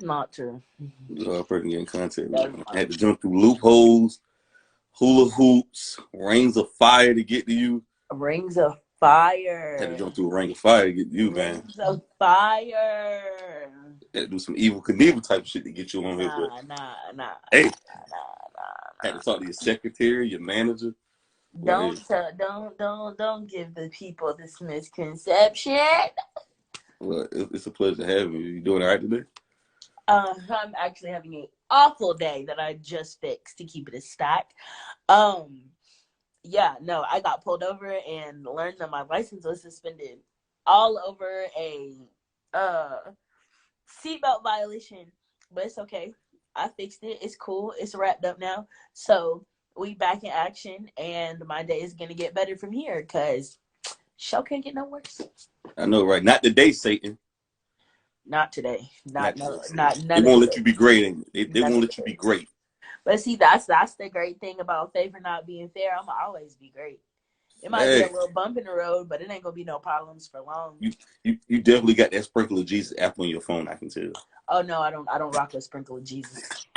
Not true. A person get in contact That's with. I not had to jump through loopholes, hula hoops, rings of fire to get to you. Rings of I had to fire. jump through a ring of fire to get to you, man. Rings of fire. I had to do some evil Knievel type of shit to get you on here, but Nah, nah, nah, hey, nah, I had nah, to talk to your secretary, your manager. But hey, don't give the people this misconception. well, it's a pleasure having you. You doing all right today? I'm actually having an awful day that I just fixed to keep it a stack. Um, yeah, no, I got pulled over and learned that my license was suspended all over a uh seatbelt violation, but it's okay. I fixed it. It's cool. It's wrapped up now. So we back in action, and my day is gonna get better from here because show can't get no worse. I know, right? Not today, Satan. Not today. Not Not today, no. Satan. Not They none of won't the let you be days. great, ain't they None won't of let you the be days. great. But see, that's the great thing about favor not being fair. I'm always be great. It might be a Hey, little bump in the road, but it ain't gonna be no problems for long. you definitely got that sprinkle of Jesus app on your phone. I can tell. Oh no, I don't rock with sprinkle of Jesus.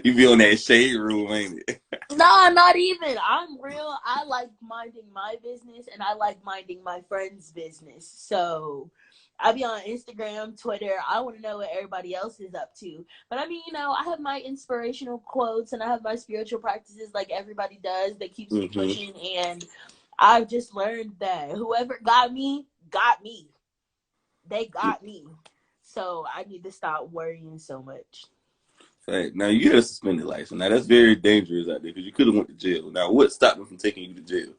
You be on that shade room, ain't it? No, not even. I'm real. I like minding my business and I like minding my friends' business. So I be on Instagram, Twitter. I want to know what everybody else is up to. But I mean, I have my inspirational quotes and I have my spiritual practices like everybody does that keeps me Mm-hmm. pushing. And I've just learned that whoever got me, got me. They got me. So I need to stop worrying so much. Right. Now you got a suspended license. Now that's very dangerous out there because you could have went to jail. Now what stopped them from taking you to jail?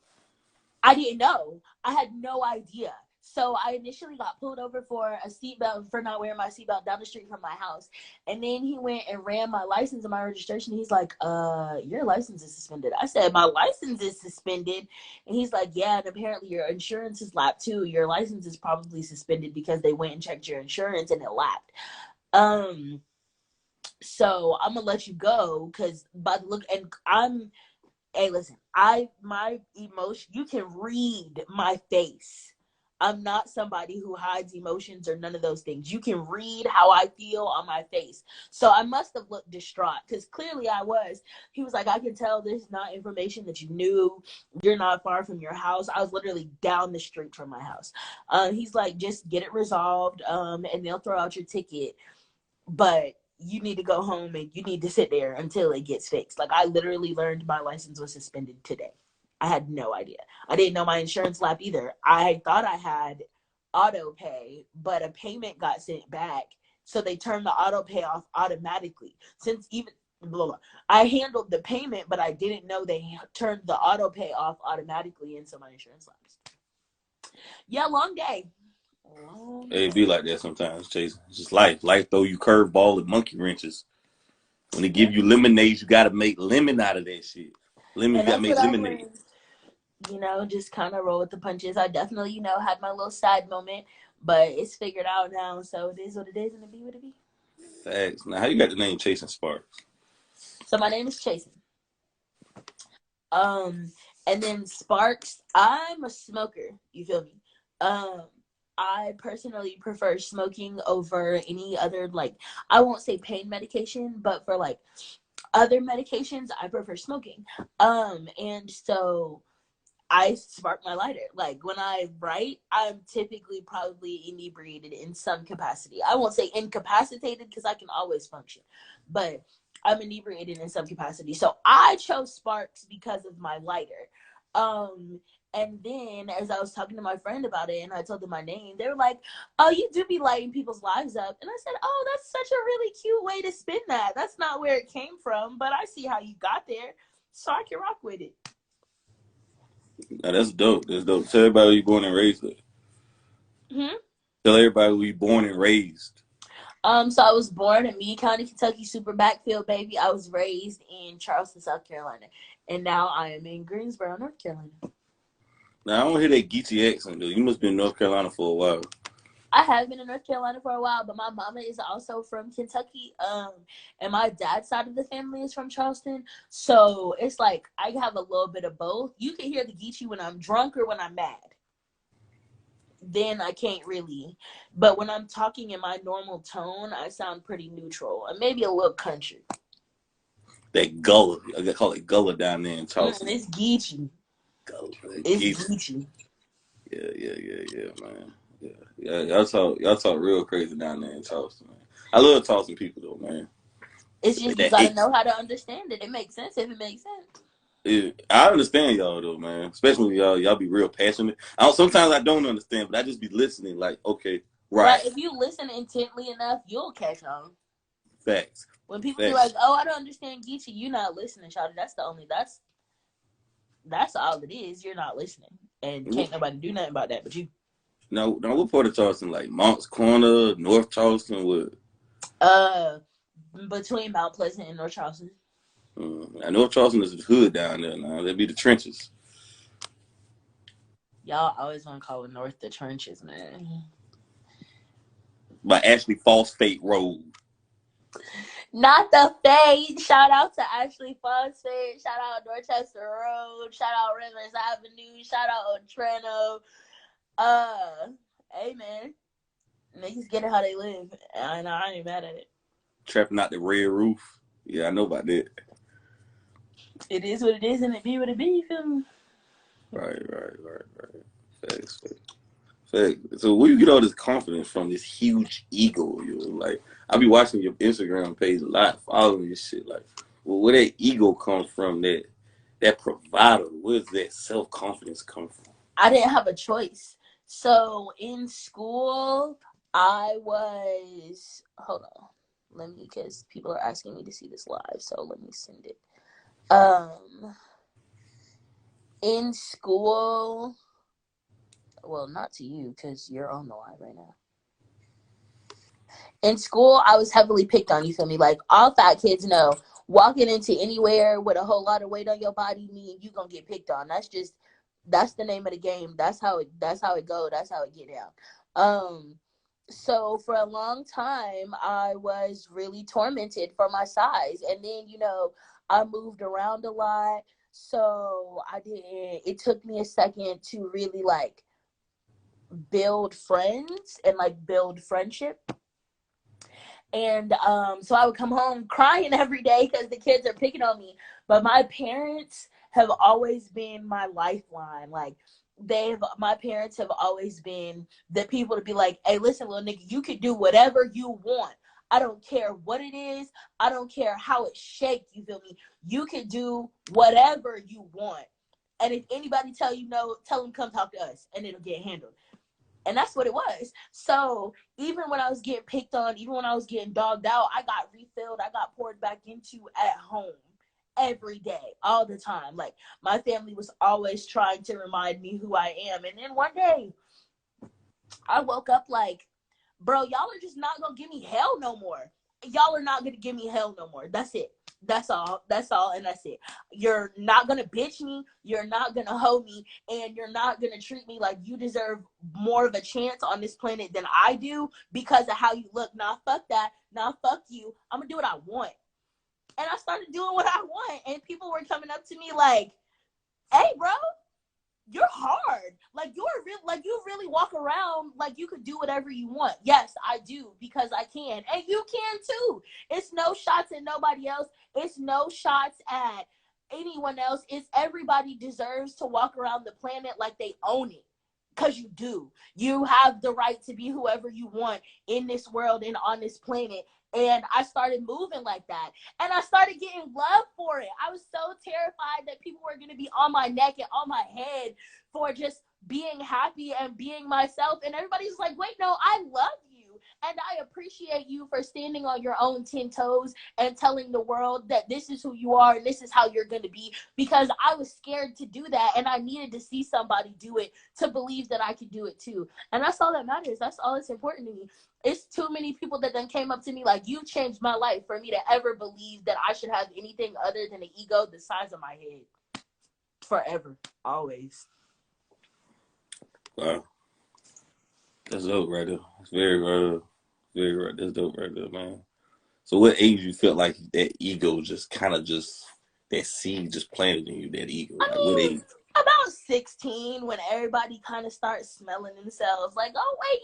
I didn't know. I had no idea. So I initially got pulled over for a seatbelt for not wearing my seatbelt down the street from my house. And then he went and ran my license and my registration. He's like, your license is suspended. I said, my license is suspended. And he's like, yeah, and apparently your insurance is lapped too. Your license is probably suspended because they went and checked your insurance and it lapped. So I'm gonna let you go because by the look and hey, listen, my emotion, you can read my face. I'm not somebody who hides emotions or none of those things. You can read how I feel on my face. So I must have looked distraught because clearly I was. He was like, I can tell this is not information that you knew. You're not far from your house. I was literally down the street from my house. He's like, just get it resolved and they'll throw out your ticket. But you need to go home and you need to sit there until it gets fixed. Like I literally learned my license was suspended today. I had no idea. I didn't know my insurance lapsed either. I thought I had auto pay, but a payment got sent back. So they turned the auto pay off automatically. Since even blah, blah, I handled the payment, but I didn't know they turned the auto pay off automatically. And so my insurance lapsed. Yeah, long day. Long Hey, it day. be like that sometimes, Jason. It's just life. Life throw you curveball and monkey wrenches. When they Yeah. give you lemonade, you gotta make lemon out of that shit. Lemon, you And gotta that's make what I've lemonade. learned. Just kind of roll with the punches. I definitely, had my little side moment, but it's figured out now. So it is what it is, and it be what it be. Facts. Now, how you got the name Chasing Sparks? So my name is Chasen. Um, and then Sparks. I'm a smoker. You feel me? Um, I personally prefer smoking over any other I won't say pain medication, but for other medications, I prefer smoking. And so I spark my lighter. Like when I write, I'm typically probably inebriated in some capacity. I won't say incapacitated because I can always function, but I'm inebriated in some capacity. So I chose Sparks because of my lighter. Um, and then as I was talking to my friend about it and I told them my name, they were like, "Oh, you do be lighting people's lives up." And I said, "Oh, that's such a really cute way to spin that. That's not where it came from, but I see how you got there. So I can rock with it." Now, that's dope. That's dope. Tell everybody where you born and raised. Hmm? Tell everybody where you born and raised. So I was born in Meade County, Kentucky, super backfield baby. I was raised in Charleston, South Carolina, and now I am in Greensboro, North Carolina. Now, I don't hear that Geechee accent, though. You must be in North Carolina for a while. I have been in North Carolina for a while, but my mama is also from Kentucky. And my dad's side of the family is from Charleston. So it's like I have a little bit of both. You can hear the Geechee when I'm drunk or when I'm mad. then I can't really. But when I'm talking in my normal tone, I sound pretty neutral and maybe a little country. That Gullah, I call it Gullah down there in Charleston. It's Geechee. Gullah, It's Geechee. Geechee. Yeah, man. Yeah. Y'all talk real crazy down there in Charleston, man. I love Charleston people though, man. It's just you That gotta hate. know how to understand it. It makes sense if it makes sense. I understand y'all though, man. Especially when y'all be real passionate. Sometimes I don't understand, but I just be listening. Like, okay, right, Right. If you listen intently enough, you'll catch on. facts, When people be like, facts. "Oh, I don't understand Geechee," you not listening, Shawty. That's all it is. You're not listening, and can't nobody do nothing about that but you. Now, what part of Charleston? Like Moncks Corner, North Charleston, what? Uh, between Mount Pleasant and North Charleston. I know Charleston is the hood down there now. That'd be the trenches. Y'all always want to call it North the trenches, man. By Ashley Phosphate Road. Not the fade. Shout out to Ashley Phosphate. Shout out Dorchester Road. Shout out Rivers Avenue. Shout out Otreno. Hey man, niggas get it how they live, and I ain't mad at it. Trapping out the red roof. Yeah, I know about that. It is what it is, and it be what it be. You feel me? Right. Facts. So where you get all this confidence from? This huge ego, like I be watching your Instagram page a lot, following your shit. Like, well, where that ego come from? That bravado. Where's that self confidence come from? I didn't have a choice. So in school, I was hold on. Let me because people are asking me to see this live, so let me send it. In school, well, not to you because you're on the live right now. In school, I was heavily picked on. You feel me? Like all fat kids know, walking into anywhere with a whole lot of weight on your body mean you gonna get picked on. That's the name of the game. That's how it go. That's how it get down. So for a long time, I was really tormented for my size, and then I moved around a lot, so I didn't. It took me a second to really like build friends and like build friendship. And so I would come home crying every day because the kids are picking on me. But my parents have always been my lifeline. Like my parents have always been the people to be like, hey, listen, little nigga, you can do whatever you want. I don't care what it is. I don't care how it's shaped. You feel me? You can do whatever you want. And if anybody tell you no, tell them come talk to us and it'll get handled. And that's what it was. So even when I was getting picked on, even when I was getting dogged out, I got refilled. I got poured back into at home every day, all the time. Like my family was always trying to remind me who I am. And then one day I woke up like, bro, y'all are just not going to give me hell no more. Y'all are not going to give me hell no more. That's it. That's all. And that's it. You're not going to bitch me. You're not going to hoe me. And you're not going to treat me like you deserve more of a chance on this planet than I do because of how you look. Nah, fuck that. Nah, fuck you. I'm going to do what I want. And I started doing what I want. And people were coming up to me like, hey, bro, you're hard. Like you really walk around like you could do whatever you want. Yes, I do because I can. And you can too. It's no shots at nobody else. It's no shots at anyone else. It's everybody deserves to walk around the planet like they own it. Because you do. You have the right to be whoever you want in this world and on this planet. And I started moving like that. And I started getting love for it. I was so terrified that people were going to be on my neck and on my head for just being happy and being myself. And everybody's like, wait, no, I love you. And I appreciate you for standing on your own 10 toes and telling the world that this is who you are and this is how you're going to be. Because I was scared to do that. And I needed to see somebody do it to believe that I could do it too. And that's all that matters. That's all that's important to me. It's too many people that then came up to me like, you've changed my life for me to ever believe that I should have anything other than an ego the size of my head. Forever. Always. Wow, that's dope right there. It's very right. That's dope right there, man. So what age you felt like that ego just kind of just that seed just planted in you, that ego? I Like what mean, age? About 16, when everybody kind of starts smelling themselves like, oh wait,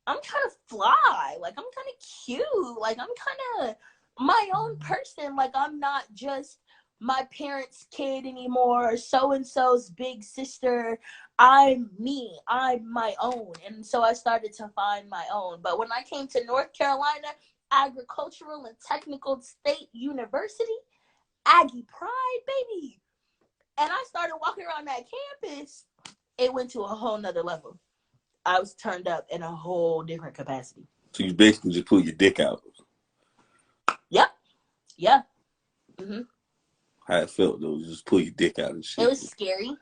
I'm kind of fly, like I'm kind of cute, like I'm kind of my own person, like I'm not just my parents' kid anymore, so and so's big sister. I'm me, I'm my own. And so I started to find my own. But when I came to North Carolina Agricultural and Technical State University, Aggie Pride, baby, and I started walking around that campus, it went to a whole nother level. I was turned up in a whole different capacity. So you basically just pull your dick out. Yep. Yeah. Mm-hmm. How it felt though, just pull your dick out and It shit. was scary.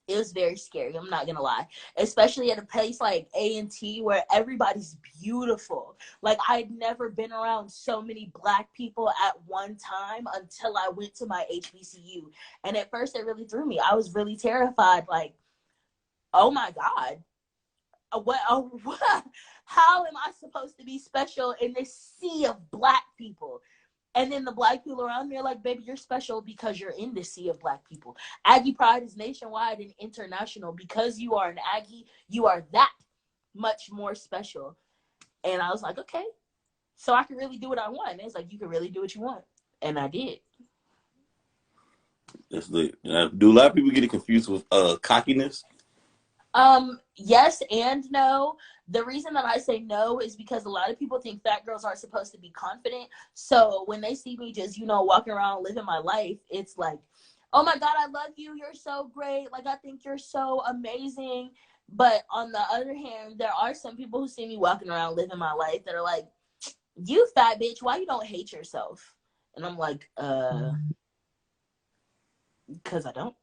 It was very scary. I'm not gonna lie, especially at a place like A&T where everybody's beautiful. Like I'd never been around so many Black people at one time until I went to my HBCU, and at first it really threw me. I was really terrified. Like, oh my God, what? How am I supposed to be special in this sea of Black people? And then the Black people around me are like, baby, you're special because you're in this sea of Black people. Aggie Pride is nationwide and international. Because you are an Aggie, you are that much more special. And I was like, okay, so I can really do what I want. And it's like, you can really do what you want. And I did. That's lit. Do a lot of people get it confused with cockiness? Yes and no. The reason that I say no is because a lot of people think fat girls aren't supposed to be confident. So when they see me just, walking around living my life, it's like, oh my God, I love you. You're so great. Like, I think you're so amazing. But on the other hand, there are some people who see me walking around living my life that are like, you fat bitch, why you don't hate yourself? And I'm like, because I don't.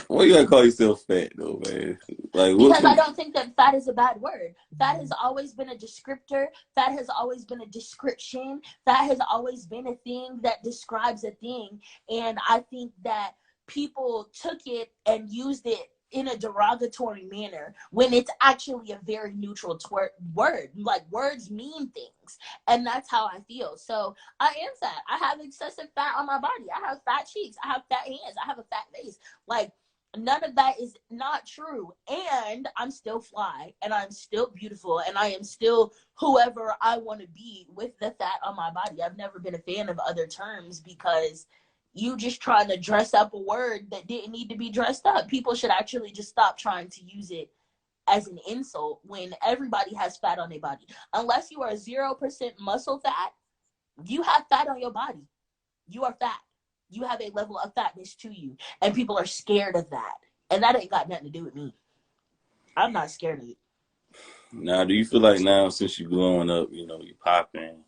Why you gotta call yourself fat though, man? Like, what's Because I don't think that fat is a bad word. Fat has always been a descriptor. Fat has always been a description. Fat has always been a thing that describes a thing. And I think that people took it and used it in a derogatory manner when it's actually a very neutral word. Like, words mean things. And that's how I feel. So I am fat. I have excessive fat on my body. I have fat cheeks. I have fat hands. I have a fat face. Like, none of that is not true. And I'm still fly, and I'm still beautiful, and I am still whoever I want to be with the fat on my body. I've never been a fan of other terms because you just trying to dress up a word that didn't need to be dressed up. People should actually just stop trying to use it as an insult when everybody has fat on their body. Unless you are 0% muscle fat, you have fat on your body. You are fat. You have a level of fatness to you. And people are scared of that. And that ain't got nothing to do with me. I'm not scared of it. now? Do you feel like now, since you're growing up, you popping,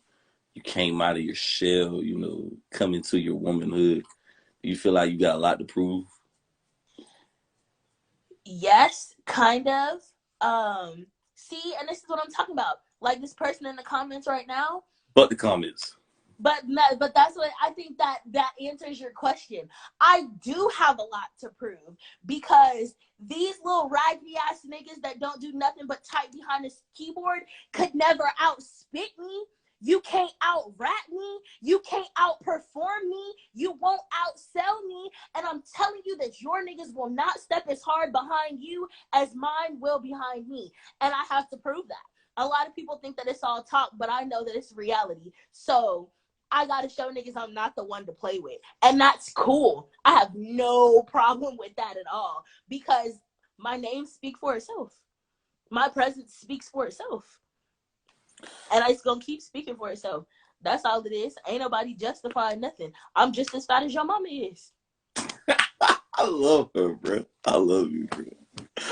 you came out of your shell, coming to your womanhood? Do you feel like you got a lot to prove? Yes, kind of. See, and this is what I'm talking about. Like this person in the comments right now. But the comments. But that's what I think that answers your question. I do have a lot to prove because these little raggedy ass niggas that don't do nothing but type behind this keyboard could never outspit me. You can't out rap me. You can't outperform me. You won't outsell me. And I'm telling you that your niggas will not step as hard behind you as mine will behind me. And I have to prove that. A lot of people think that it's all talk, but I know that it's reality. So I gotta show niggas I'm not the one to play with. And that's cool. I have no problem with that at all. Because my name speaks for itself. My presence speaks for itself. And it's gonna keep speaking for itself. That's all it is. Ain't nobody justifying nothing. I'm just as fat as your mama is. I love her, bro. I love you, bro.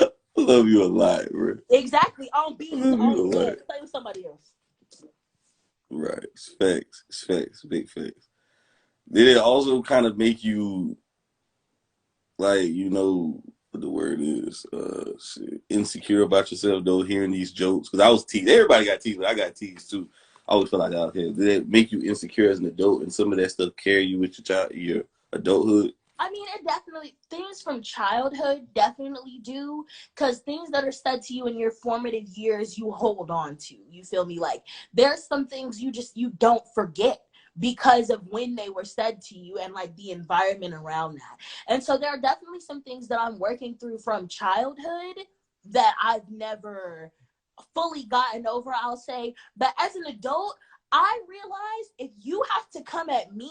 I love you a lot, bro. Exactly. On beat. I love you a lot. Play with somebody else. Right. It's facts. It's facts. Big facts. Did it also kind of make you, like, what the word is, insecure about yourself, though, hearing these jokes? Because I was teased. Everybody got teased, but I got teased, too. I always feel like out here. Did it make you insecure as an adult, and some of that stuff carry you with your adulthood? I mean, it definitely, things from childhood definitely do, because things that are said to you in your formative years, you hold on to. You feel me? Like, there's some things you don't forget. because of when they were said to you and like the environment around that. And so there are definitely some things that I'm working through from childhood that I've never fully gotten over, I'll say. But as an adult, I realize if you have to come at me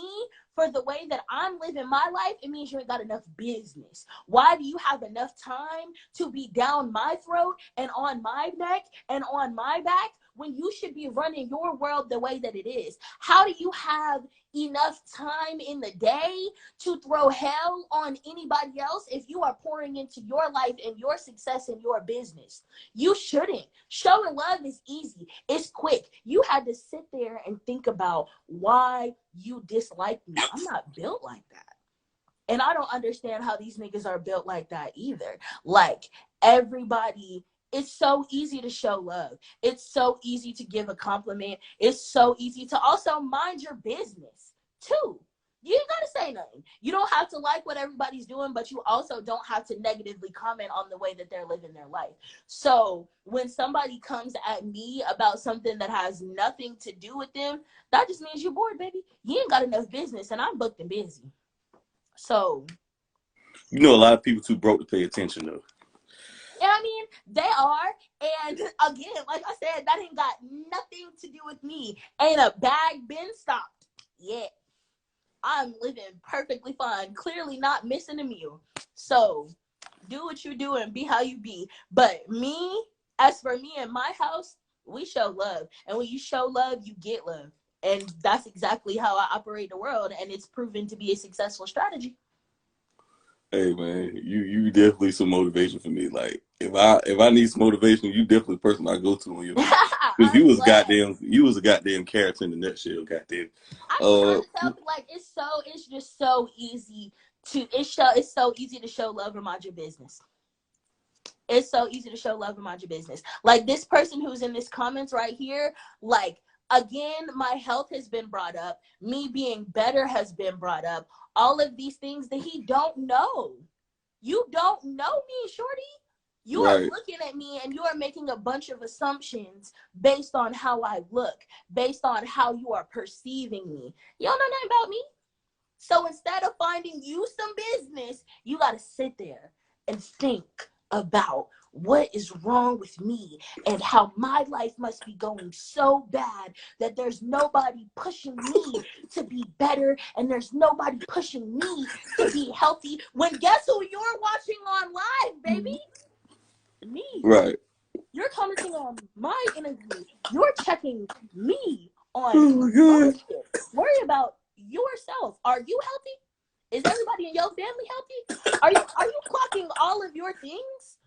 for the way that I'm living my life, it means you ain't got enough business. Why do you have enough time to be down my throat and on my neck and on my back when you should be running your world the way that it is? How do you have enough time in the day to throw hell on anybody else if you are pouring into your life and your success and your business? You shouldn't. Showing love is easy. It's quick. You had to sit there and think about why you dislike me. I'm not built like that. And I don't understand how these niggas are built like that either. Like, everybody, it's so easy to show love. It's so easy to give a compliment. It's so easy to also mind your business too. You ain't gotta say nothing. You don't have to like what everybody's doing, but you also don't have to negatively comment on the way that they're living their life. So when somebody comes at me about something that has nothing to do with them, that just means you're bored, baby. You ain't got enough business, and I'm booked and busy. So, You know, a lot of people too broke to pay attention though. yeah, I mean, they are. And again, like I said, that ain't got nothing to do with me. Ain't a bag been stopped yet. I'm living perfectly fine, clearly not missing a meal. So do what you do and be how you be. But me, as for me and my house, we show love. And when you show love, you get love. And that's exactly how I operate the world. And it's proven to be a successful strategy. Hey man, you definitely some motivation for me. Like if I need some motivation, you definitely the person I go to on your feet. Because I'm glad. you was a goddamn character in the nutshell, goddamn. I be trying Uh, to tell people like it's just so easy it's so easy to show love and mind your business. It's so easy to show love and mind your business. Like this person who's in this comments right here, like again, my health has been brought up, me being better has been brought up, all of these things that he don't know. You don't know me, shorty. You are right, looking at me and you are making a bunch of assumptions based on how I look, based on how you are perceiving me. You don't know nothing about me. So instead of finding you some business, you got to sit there and think about what is wrong with me and how my life must be going so bad that there's nobody pushing me to be better and there's nobody pushing me to be healthy. When guess who you're watching on live, baby? Me. right. You're commenting on my interview. You're checking me on Oh my my god. shit. Worry about yourself. Are you healthy? Is everybody in your family healthy? Are you clocking all of your things?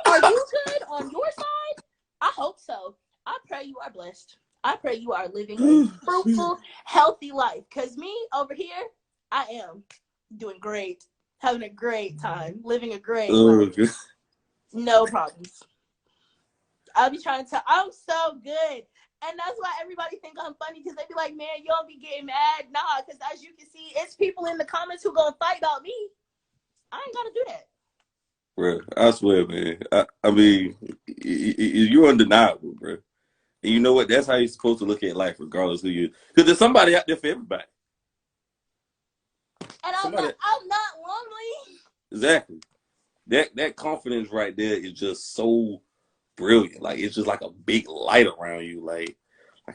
Are you good on your side? I hope so. I pray you are blessed. I pray you are living a fruitful, healthy life. Because me over here, I am doing great, having a great time, living a great Oh life. god. No problems. I'll be trying to tell, I'm so good. And that's why everybody think I'm funny, because they be like, man, you don't be getting mad. Nah, because as you can see, it's people in the comments who gonna fight about me. I ain't gonna do that. Bro, I swear, man. I mean, you're undeniable, bro. And you know what? That's how you're supposed to look at life, regardless who you. Because there's somebody out there for everybody. And Somebody, I'm not lonely. exactly. That confidence right there is just so brilliant. Like it's just like a big light around you, like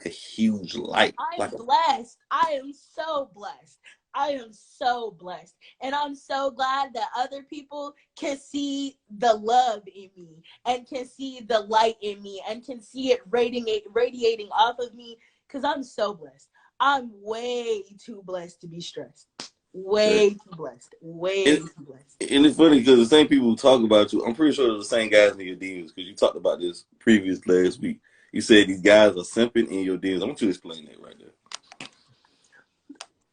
a huge light. I'm Like a blessed. I am so blessed. I am so blessed. And I'm so glad that other people can see the love in me and can see the light in me and can see it radiating off of me, because I'm so blessed. I'm way too blessed to be stressed. yeah. Way too blessed. Way And, too blessed. and it's funny because the same people who talk about you, I'm pretty sure they're the same guys in your DMs because you talked about this previous last week. You said these guys are simping in your DMs. I want you to explain that right there.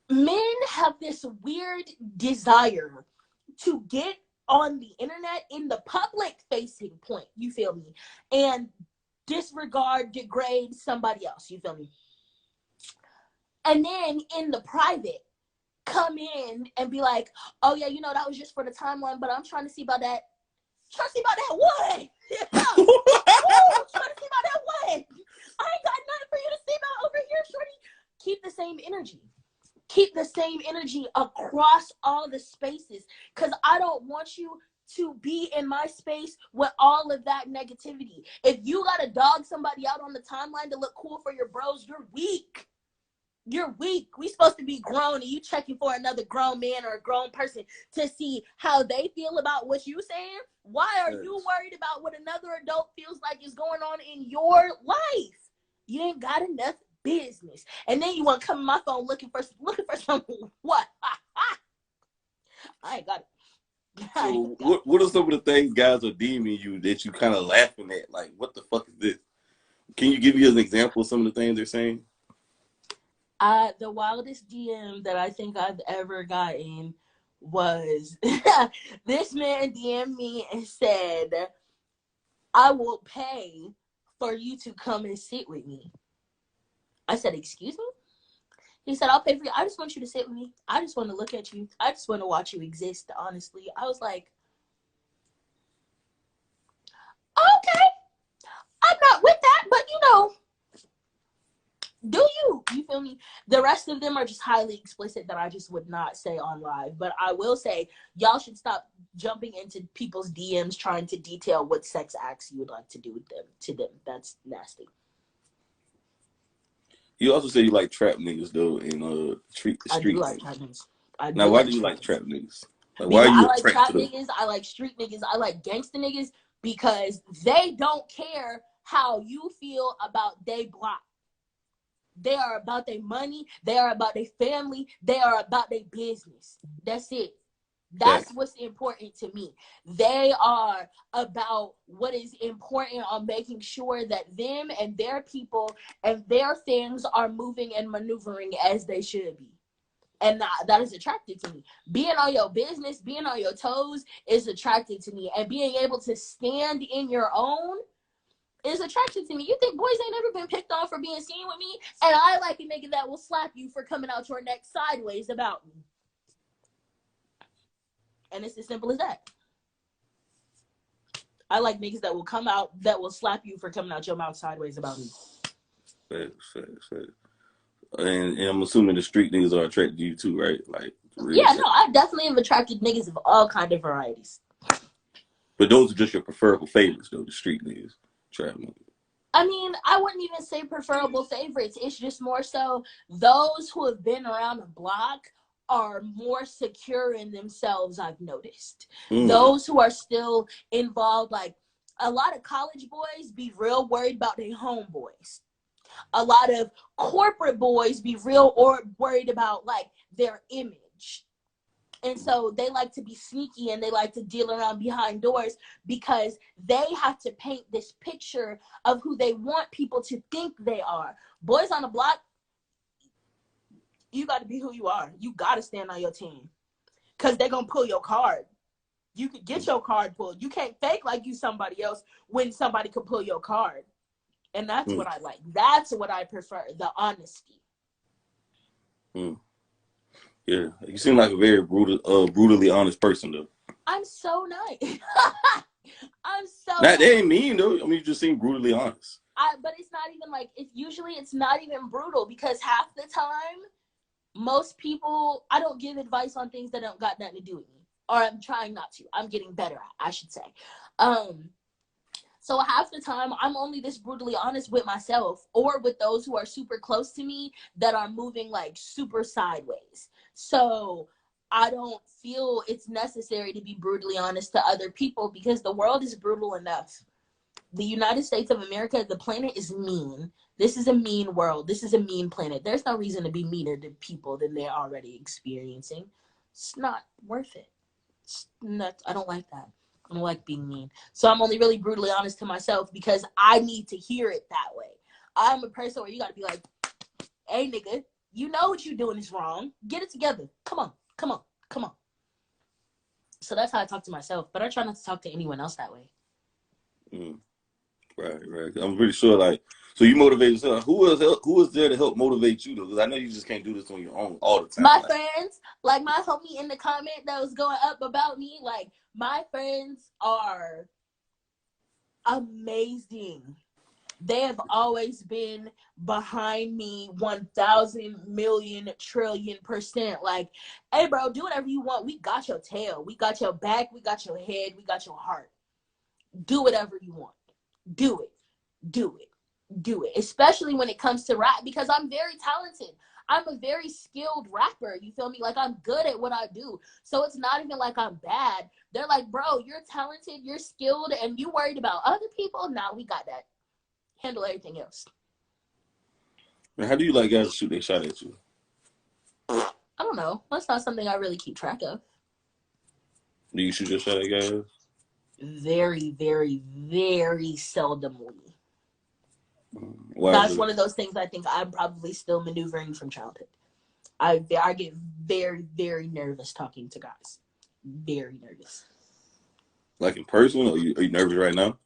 Men have this weird desire to get on the internet in the public facing point, you feel me, and disregard, degrade somebody else, you feel me, and then in the private come in and be like, oh yeah, that was just for the timeline, but I'm trying to see about that. Trying to see about that what? Yeah. Woo, trying to see about that what? I ain't got nothing for you to see about over here, shorty. Keep the same energy. keep the same energy across all the spaces, because I don't want you to be in my space with all of that negativity. If you gotta dog somebody out on the timeline to look cool for your bros, you're weak. You're weak. We supposed to be grown, and you checking for another grown man or a grown person to see how they feel about what you saying. Why are you worried about what another adult feels like is going on in your life? You ain't got enough business. And then you want to come on my phone looking for something. What? I ain't got it. So what are some of the things guys are DMing you that you kind of laughing at? Like, what the fuck is this? Can you give me an example of some of the things they're saying? The wildest DM that I think I've ever gotten was this man DM'd me and said, I will pay for you to come and sit with me. I said, excuse me? He said, I'll pay for you. I just want you to sit with me. I just want to look at you. I just want to watch you exist, honestly. I was like, okay, I'm not with that, but do you feel me? The rest of them are just highly explicit that I just would not say on live. But I will say, y'all should stop jumping into people's DMs trying to detail what sex acts you would like to do with them to them. That's nasty. You also say you like trap niggas though, and street I do like niggas. trap niggas. I Now, do why like do you trap like niggas. trap niggas? Like, why Because are I you like attracted trap to them? niggas, I like street niggas, I like gangsta niggas, because they don't care how you feel about they block. They are about their money. They are about their family. They are about their business. That's it. That's what's important to me. They are about what is important on making sure that them and their people and their things are moving and maneuvering as they should be. And that is attractive to me. Being on your business, being on your toes is attractive to me. And being able to stand in your own is attractive to me. You think boys ain't never been picked on for being seen with me? And I like a nigga that will slap you for coming out your neck sideways about me. And it's as simple as that. I like niggas that will come out, that will slap you for coming out your mouth sideways about me. Facts. And I'm assuming the street niggas are attracted to you too, right? Like, real Yeah, shit. no, I definitely have attracted niggas of all kind of varieties. But those are just your preferable favorites, though, the street niggas. Trap niggas. I mean, I wouldn't even say preferable favorites. It's just more so those who have been around the block are more secure in themselves, I've noticed. Those who are still involved, like a lot of college boys be real worried about their homeboys. A lot of corporate boys be real or worried about like their image. And so they like to be sneaky and they like to deal around behind doors because they have to paint this picture of who they want people to think they are. Boys on the block, you got to be who you are. You got to stand on your team because they're going to pull your card. You could get your card pulled. You can't fake like you somebody else when somebody could pull your card. And that's what I like. That's what I prefer, the honesty. Yeah, you seem like a very brutally honest person, though. I'm so nice. I'm so That nice. ain't mean, though. I mean, you just seem brutally honest. But it's not even like, it's not even brutal because half the time, most people, I don't give advice on things that don't got nothing to do with me. Or I'm trying not to. I'm getting better at, I should say. So half the time, I'm only this brutally honest with myself or with those who are super close to me that are moving like super sideways. So I don't feel it's necessary to be brutally honest to other people because the world is brutal enough. The United States of America, the planet is mean. This is a mean world. This is a mean planet. There's no reason to be meaner to people than they're already experiencing. It's not worth it. I don't like that. I don't like being mean. So I'm only really brutally honest to myself because I need to hear it that way. I'm a person where you got to be like, hey, nigga, you know what you're doing is wrong. Get it together. Come on. So that's how I talk to myself. But I try not to talk to anyone else that way. Right. I'm pretty sure, like, so you motivate yourself. Who is there to help motivate you, though? Because I know you just can't do this on your own all the time. My friends, like my homie in the comment that was going up about me, like, my friends are amazing. They have always been behind me 1,000,000,000,000,000%. Like, hey, bro, do whatever you want. We got your tail. We got your back. We got your head. We got your heart. Do whatever you want. Do it. Do it. Do it. Especially when it comes to rap, because I'm very talented. I'm a very skilled rapper. You feel me? Like, I'm good at what I do. So it's not even like I'm bad. They're like, bro, you're talented, you're skilled, and you worried about other people? Nah, we got that. Handle everything else. Man, how do you like guys to shoot their shot at you? I don't know. That's not something I really keep track of. Do you shoot your shot at guys? Very, very, very seldomly. Why is That's it? one of those things I think I'm probably still maneuvering from childhood. I get very, very nervous talking to guys. Very nervous. Like in person, or are you nervous right now?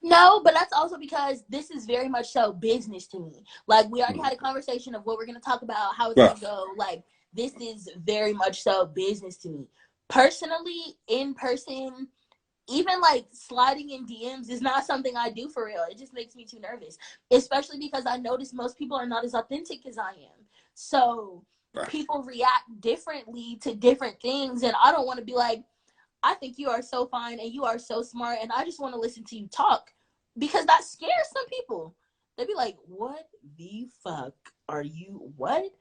No, but that's also because this is very much so business to me. Like, we already had a conversation of what we're going to talk about, how it's going Right. to go. Like, this is very much so business to me. Personally, in person, even like sliding in DMs is not something I do for real. It just makes me too nervous, especially because I notice most people are not as authentic as I am. So Right. people react differently to different things, and I don't want to be like, I think you are so fine and you are so smart, and I just want to listen to you talk, because that scares some people. They'd be like, what the fuck are you, what?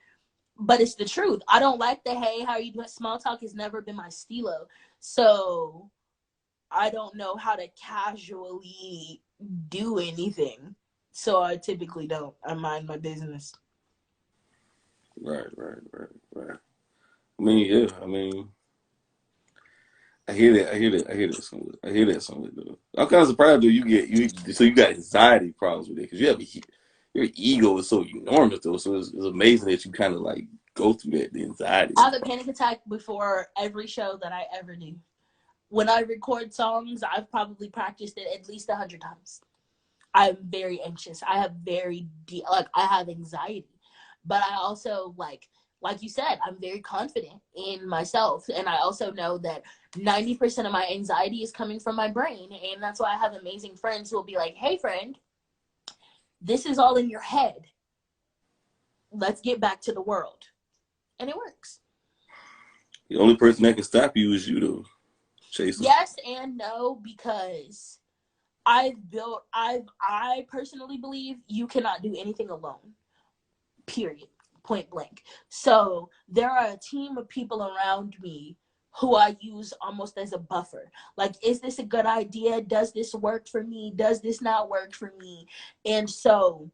But it's the truth. I don't like the, hey, how are you doing? Small talk has never been my stilo. So I don't know how to casually do anything. So I typically don't. I mind my business. Right. I mean, yeah. I mean, I hear that. I hear that somewhere though. I'm kind of surprised though. So you got anxiety problems with it because your ego is so enormous though. So it's amazing that you kind of like go through that, the anxiety. I have a panic attack before every show that I ever do. When I record songs, I've probably practiced it at least 100 times. I'm very anxious. I have I have anxiety, but I also like you said, I'm very confident in myself, and I also know that 90% of my anxiety is coming from my brain, and that's why I have amazing friends who will be like, "Hey, friend, this is all in your head. Let's get back to the world," and it works. The only person that can stop you is you though, Chaser. Yes and no, because I personally believe you cannot do anything alone. Period. Point blank. So there are a team of people around me who I use almost as a buffer. Like, is this a good idea? Does this work for me? Does this not work for me? And so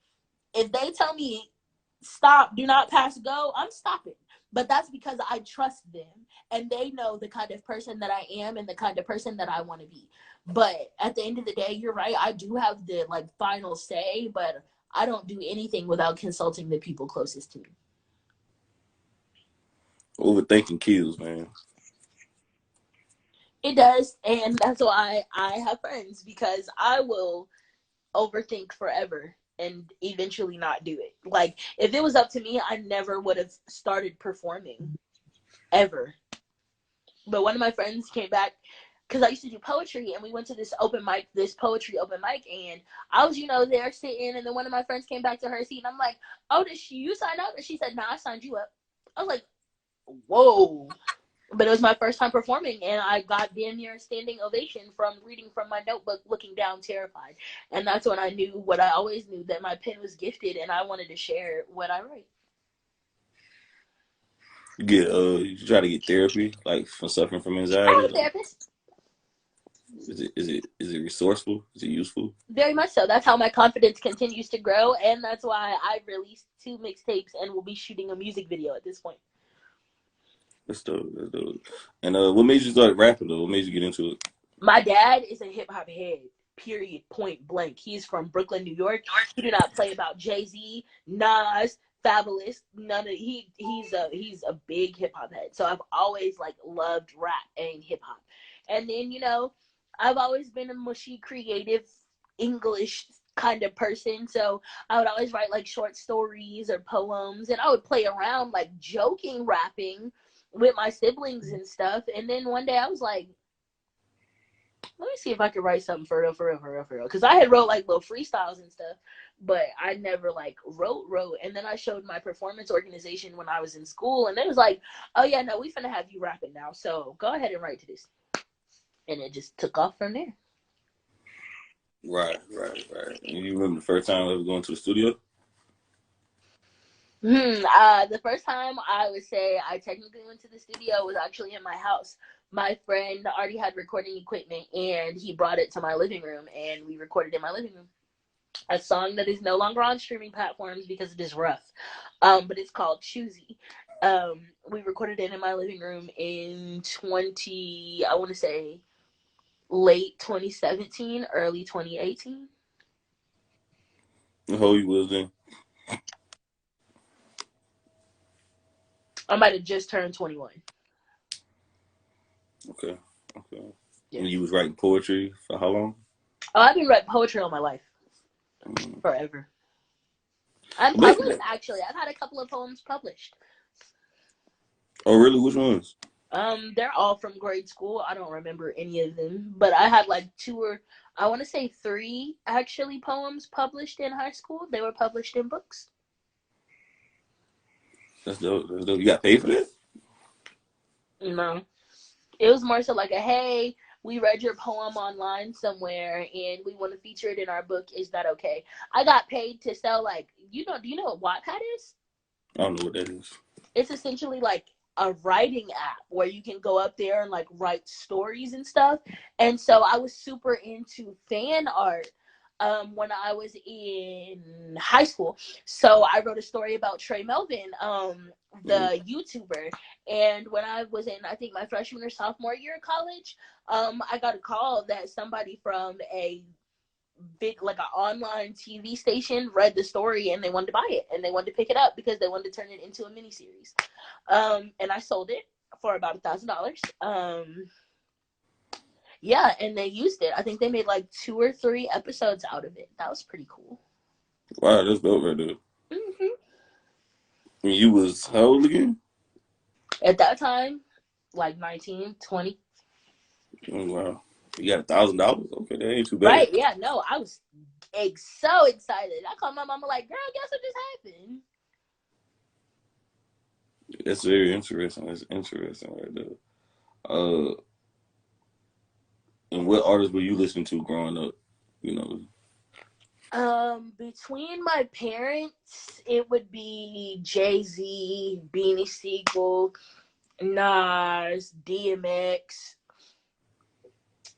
if they tell me stop, do not pass go, I'm stopping. But that's because I trust them and they know the kind of person that I am and the kind of person that I want to be. But at the end of the day, you're right. I do have the final say, but I don't do anything without consulting the people closest to me. Overthinking kills, man. It does, and that's why I have friends, because I will overthink forever and eventually not do it. Like, if it was up to me, I never would have started performing ever. But one of my friends came back because I used to do poetry, and we went to this poetry open mic, and I was, there sitting, and then one of my friends came back to her seat, and I'm like, oh, you sign up? And she said, nah, I signed you up. I was like, whoa. But it was my first time performing, and I got damn near a standing ovation from reading from my notebook, looking down, terrified. And that's when I knew what I always knew, that my pen was gifted, and I wanted to share what I write. You try to get therapy, like for suffering from I anxiety. have a Like, therapist. is it resourceful? Is it useful? Very much so. That's how my confidence continues to grow, and that's why I've released 2 mixtapes and will be shooting a music video at this point. That's dope. That's dope. And what made you start rapping though? What made you get into it? My dad is a hip hop head. Period. Point blank. He's from Brooklyn, New York. He do not play about Jay-Z, Nas, Fabulous. None of he's a big hip hop head. So I've always loved rap and hip hop. And then I've always been a mushy, creative English kind of person. So I would always write short stories or poems, and I would play around joking, rapping with my siblings and stuff. And then one day I was like, Let me see if I could write something for real, for real, for real, for real. Because I had wrote like little freestyles and stuff, but I never like wrote. And then I showed my performance organization when I was in school, and they was like, "Oh yeah, no, we finna have you rapping now. So go ahead and write to this." And it just took off from there. Right, right, right. And you remember the first time I was going to the studio? The first time I would say I technically went to the studio was actually in my house. My friend already had recording equipment, and he brought it to my living room, and we recorded in my living room a song that is no longer on streaming platforms because it is rough. But it's called Choosy. We recorded it in my living room in I want to say late 2017, early 2018. How old you was then? I might have just turned 21. Okay, okay. Yeah. And you was writing poetry for how long? Oh, I've been writing poetry all my life, Mm. forever. I'm published, Basically. actually. I've had a couple of poems published. Oh, really? Which ones? They're all from grade school. I don't remember any of them, but I had like I want to say three actually poems published in high school. They were published in books. That's dope. That's dope. You got paid for that? No, it was more so like a hey, we read your poem online somewhere and we want to feature it in our book. Is that okay? I got paid to sell like do you know what Wattpad is? I don't know what that is. It's essentially like a writing app where you can go up there and like write stories and stuff. And so I was super into fan art when I was in high school. So I wrote a story about Trey Melvin, Mm-hmm. the YouTuber. And when I was in, I think my freshman or sophomore year of college, I got a call that somebody from a big like an online TV station read the story and they wanted to buy it and they wanted to pick it up because they wanted to turn it into a miniseries. And I sold it for about $1,000. Yeah, and they used it. I think they made like 2 or 3 episodes out of it. That was pretty cool. Wow, that's dope right there. hmm And you was how old again? At that time, like 19, 20. Oh, wow. You got $1,000? Okay, that ain't too bad. Right? Yeah. No, I was so excited. I called my mama like, "Girl, guess what just happened?" That's very interesting. That's interesting right there. Uh, and what artists were you listening to growing up? You know. Between my parents, it would be Jay-Z, Beanie Siegel, Nas, DMX.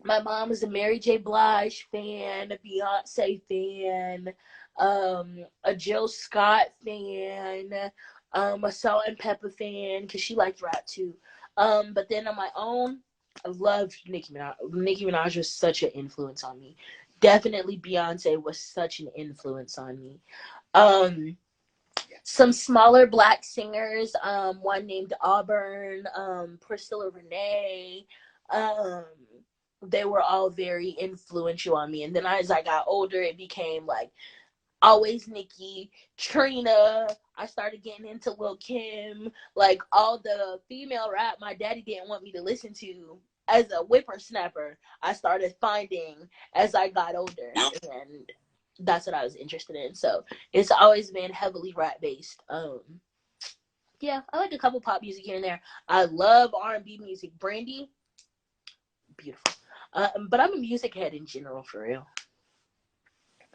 My mom is a Mary J. Blige fan, a Beyonce fan, a Jill Scott fan, a Salt and Pepper fan because she liked rap too. But then on my own, I loved Nicki Minaj. Nicki Minaj was such an influence on me. Definitely Beyonce was such an influence on me. Um, some smaller black singers, one named Auburn, Priscilla Renee, um, they were all very influential on me. And then as I got older, it became like always Nicki, Trina. I started getting into Lil Kim, like all the female rap my daddy didn't want me to listen to as a whippersnapper. I started finding as I got older, and that's what I was interested in. So it's always been heavily rap based. Yeah, I like a couple pop music here and there. I love R&B music. Brandy, beautiful. But I'm a music head in general, for real.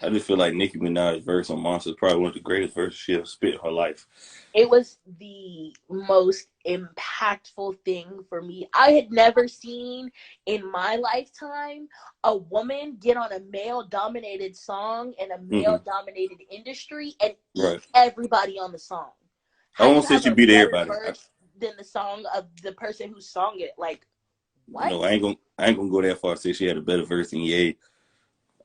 I just feel like Nicki Minaj's verse on Monster is probably one of the greatest verses she ever spit in her life. It was the most impactful thing for me. I had never seen in my lifetime a woman get on a male dominated song in a Hmm. male dominated industry and eat Right. everybody on the song. I How do won't you say have she a beat better everybody. verse than the song of the person who sung it? Like, what? No, I ain't gonna go that far. Say she had a better verse than Ye.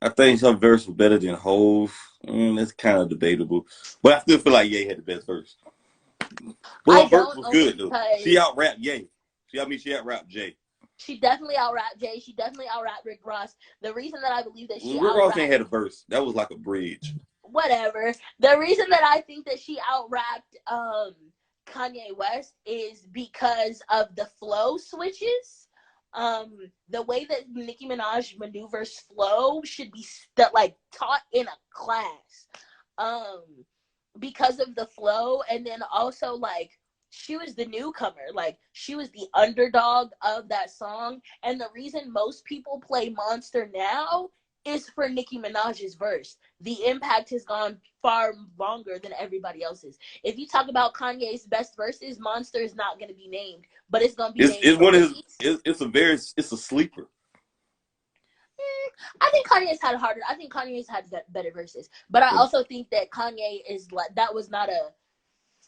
I think her verse was better than Hove. That's kind of debatable, but I still feel like Ye had the best verse. But I her verse don't, was only good though. She because out rapped Ye. She out rapped Jay. she definitely out rapped Jay. She definitely out rapped Rick Ross. The reason that I believe that she Well, Rick out Ross ain't rapped had a verse. That was like a bridge. whatever. The reason that I think that she out rapped Kanye West is because of the flow switches. The way that Nicki Minaj maneuvers flow should be like taught in a class. Um, because of the flow, and then also like she was the newcomer, like she was the underdog of that song, and the reason most people play Monster now is for Nicki Minaj's verse. The impact has gone far longer than everybody else's. If you talk about Kanye's best verses, Monster is not going to be named, but it's going to be named It's for one of his. Nicki's. It's a sleeper. I think Kanye's had harder. I think Kanye's had better verses, but I But also think that Kanye is like that was not a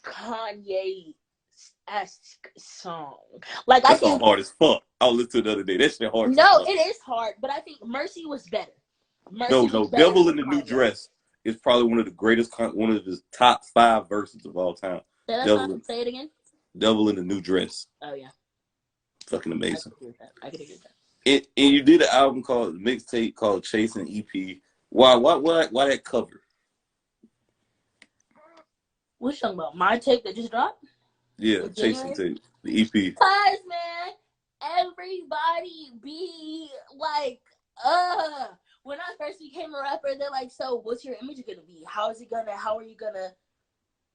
Kanye-esque song. Like I that song think hard as fuck. I was listening to it the other day. That shit hard as no, fuck. it is hard, but I think Mercy was better. No, Mercy was no. better Devil from in the New Kanye. Dress is probably one of the greatest, one of his top 5 verses of all time. Say that song. Devil, Say it again. Devil in the New Dress. Oh yeah, Fucking I amazing. could agree with that. I could agree with that. And you did an album called mixtape called Chasing EP. Why that cover? What you talking about? My tape that just dropped? Yeah, In Chasing January? tape, the EP. Cause man, everybody be like, when I first became a rapper, they're like, so what's your image gonna be? How are you gonna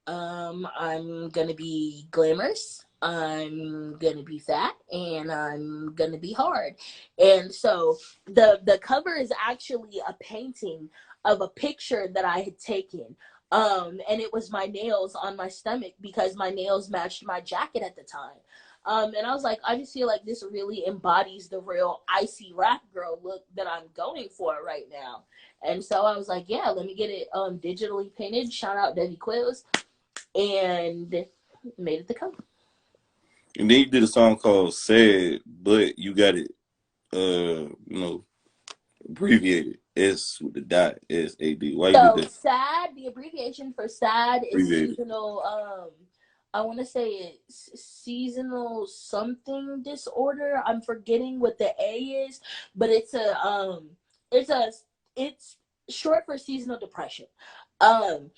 I'm gonna be glamorous, I'm gonna be fat, and I'm gonna be hard. And so the cover is actually a painting of a picture that I had taken. And it was my nails on my stomach because my nails matched my jacket at the time. And I was like, I just feel like this really embodies the real icy rap girl look that I'm going for right now. And so I was like, yeah, let me get it digitally painted. Shout out Debbie Quills, and made it the cover. And then you did a song called Sad, but you got it, abbreviated. S with the dot, SAD. Why you did So that? SAD, the abbreviation for SAD is Abbreviated. seasonal. I want to say it's seasonal something disorder. I'm forgetting what the A is, but it's a it's short for seasonal depression. Um,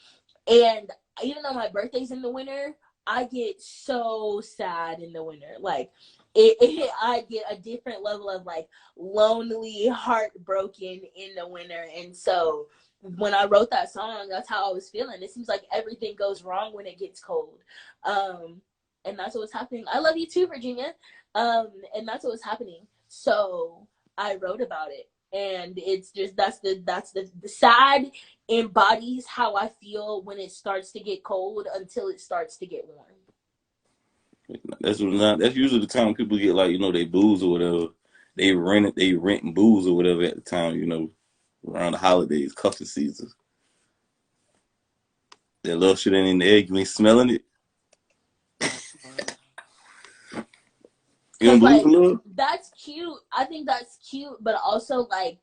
And even though my birthday's in the winter, I get so sad in the winter. Like I get a different level of like lonely, heartbroken in the winter. And so when I wrote that song, that's how I was feeling. It seems like everything goes wrong when it gets cold. Um, and that's what's happening. I love you too, Virginia. And that's what's happening. So I wrote about it. And it's just the sad embodies how I feel when it starts to get cold until it starts to get warm. That's usually the time people get like, they booze or whatever. They rent booze or whatever at the time, around the holidays, cuffing season. That little shit ain't in the egg, you ain't smelling it. You don't Cause believe like in love? that's cute. I think that's cute, but also like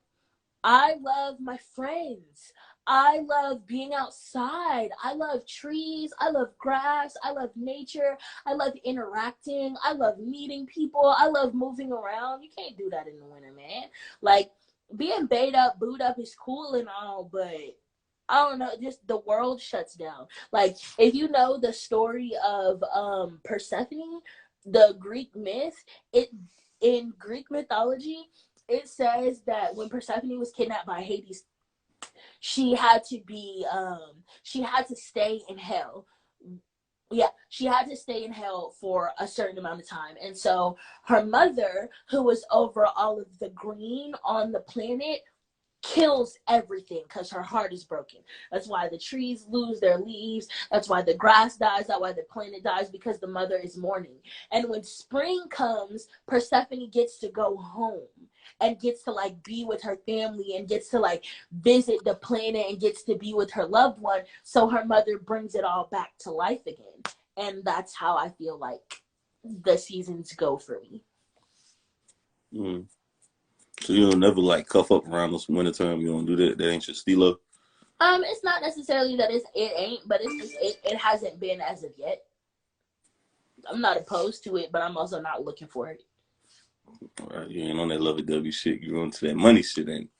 I love my friends. I love being outside. I love trees. I love grass. I love nature. I love interacting. I love meeting people. I love moving around. You can't do that in the winter, man. Like being booed up is cool and all, but I don't know, just the world shuts down. Like if you know the story of Persephone, the Greek myth, it in Greek mythology, it says that when Persephone was kidnapped by Hades, she had to stay in hell. Yeah, she had to stay in hell for a certain amount of time. And so her mother, who was over all of the green on the planet, kills everything because her heart is broken. That's why the trees lose their leaves. That's why the grass dies. That's why the planet dies, because the mother is mourning. And when spring comes, Persephone gets to go home and gets to like be with her family and gets to like visit the planet and gets to be with her loved one. So her mother brings it all back to life again. And that's how I feel like the seasons go for me. Mm. So you don't never like cuff up around this wintertime. You don't do that. That ain't your stilo. It's not necessarily that it ain't, but it's just it hasn't been as of yet. I'm not opposed to it, but I'm also not looking for it. All right, you ain't on that lovey-dovey shit. You into that money shit, ain't?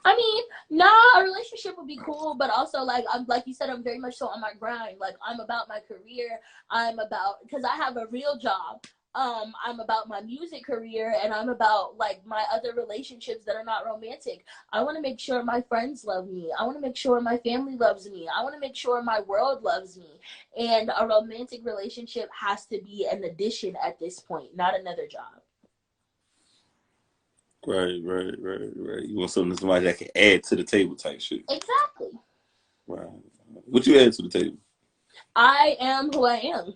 I mean, nah, a relationship would be cool, but also like I'm like you said, I'm very much so on my grind. Like I'm about my career. I'm about because I have a real job. I'm about my music career, and I'm about like my other relationships that are not romantic. I want to make sure my friends love me. I want to make sure my family loves me. I want to make sure my world loves me. And a romantic relationship has to be an addition at this point, not another job. Right, right, right, right. You want somebody that can add to the table type shit. Exactly. Right. What you add to the table? I am who I am.